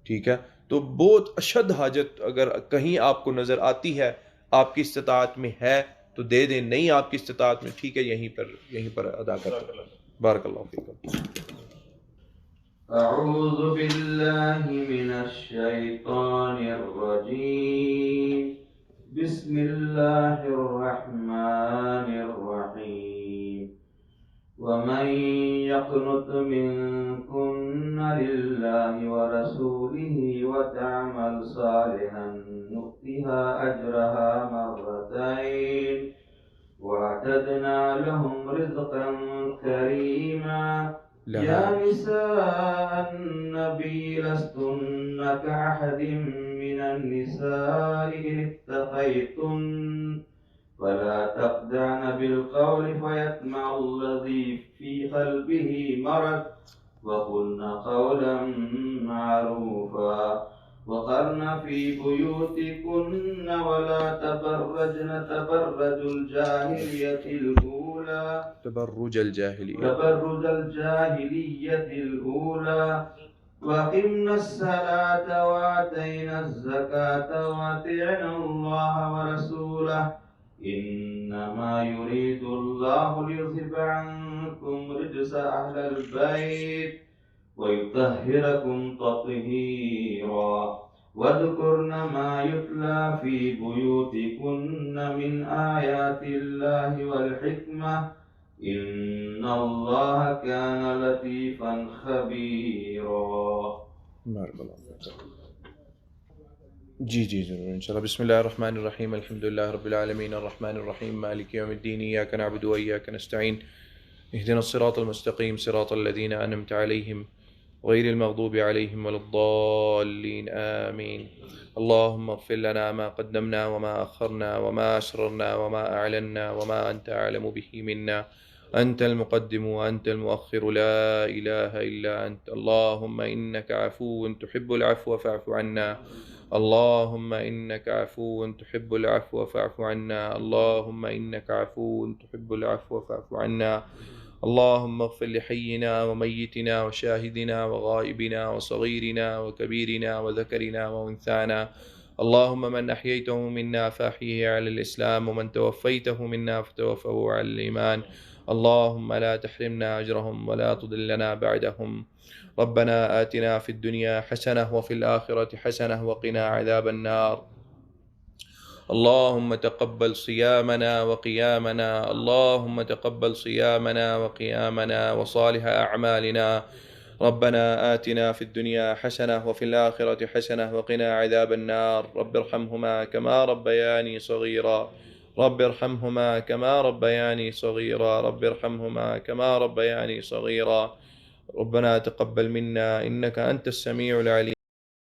S2: ٹھیک ہے. تو بہت اشد حاجت اگر کہیں آپ کو نظر آتی ہے, آپ کی استطاعت میں ہے تو دے دیں, نہیں آپ کی استطاعت میں ٹھیک ہے یہیں پر ادا کرتے ہیں. بارک اللہ فیکم.
S4: اعوذ باللہ من الشیطان الرجیم, بسم اللہ الرحمن الرحیم. ومن يقنت منكن لله ورسوله وتعمل صالحا نؤتها أجرها مرتين وأعتدنا لهم رزقا كريما. يا نساء النبي لستن كأحد من النساء إن اتقيتن فلا تخدعن بالقول فيطمع الذي في قلبه مرض وقلن قولا معروفا وقرن في بيوتكن ولا تبرجن تبرج الجاهلية الأولى
S2: تبرج
S4: الأولى وأقمنا الصلاة وآتينا الزكاة وأطعنا الله ورسوله إنما يريد الله ليذهب عنكم رجس أهل البيت ويطهركم تطهيرا واذكرن ما يتلى في بيوتكن من آيات الله والحكمة إن الله كان لطيفا خبيرا.
S2: جی ضرور انشاءاللہ. بسم اللہ الرحمن الرحیم. الحمد للہ رب العالمین الرحمن الرحیم مالک یوم الدین ایاک نعبد و ایاک نستعین اهدنا الصراط المستقیم صراط الذین انعمت علیہم غیر المغضوب علیہم ولا الضالین آمین. اللهم اغفر لنا ما قدمنا وما أخرنا وما أسررنا وما أعلنا وما أنت أعلم به منا أنت المقدم وأنت المؤخر لا إله إلا أنت. اللهم إنك عفو تحب العفو فاعف عنا. اللهم إنك عفو تحب العفو فاعف عنا. اللهم إنك عفو تحب العفو فاعف عنا. اللهم اغفر لحينا وميتنا وشاهدنا وغائبنا وصغيرنا وكبيرنا وذكرنا وأنثانا. اللهم من أحييته منا فأحيه على الإسلام ومن توفيته منا فتوفه على الإيمان. اللهم لا تحرمنا أجرهم ولا تضلنا بعدهم. ربنا آتنا في الدنيا حسنة وفي الآخرة حسنة وقنا عذاب النار. اللهم تقبل صيامنا وقيامنا. اللهم تقبل صيامنا وقيامنا وصالح أعمالنا. ربنا آتنا في الدنيا حسنة وفي الآخرة حسنة وقنا عذاب النار. رب ارحمهما كما ربياني صغيرا. رب ارحمهما كما ربياني صغيرا. رب ارحمهما كما ربياني صغيرا. ربنا تقبل منا إنك أنت السميع العليم.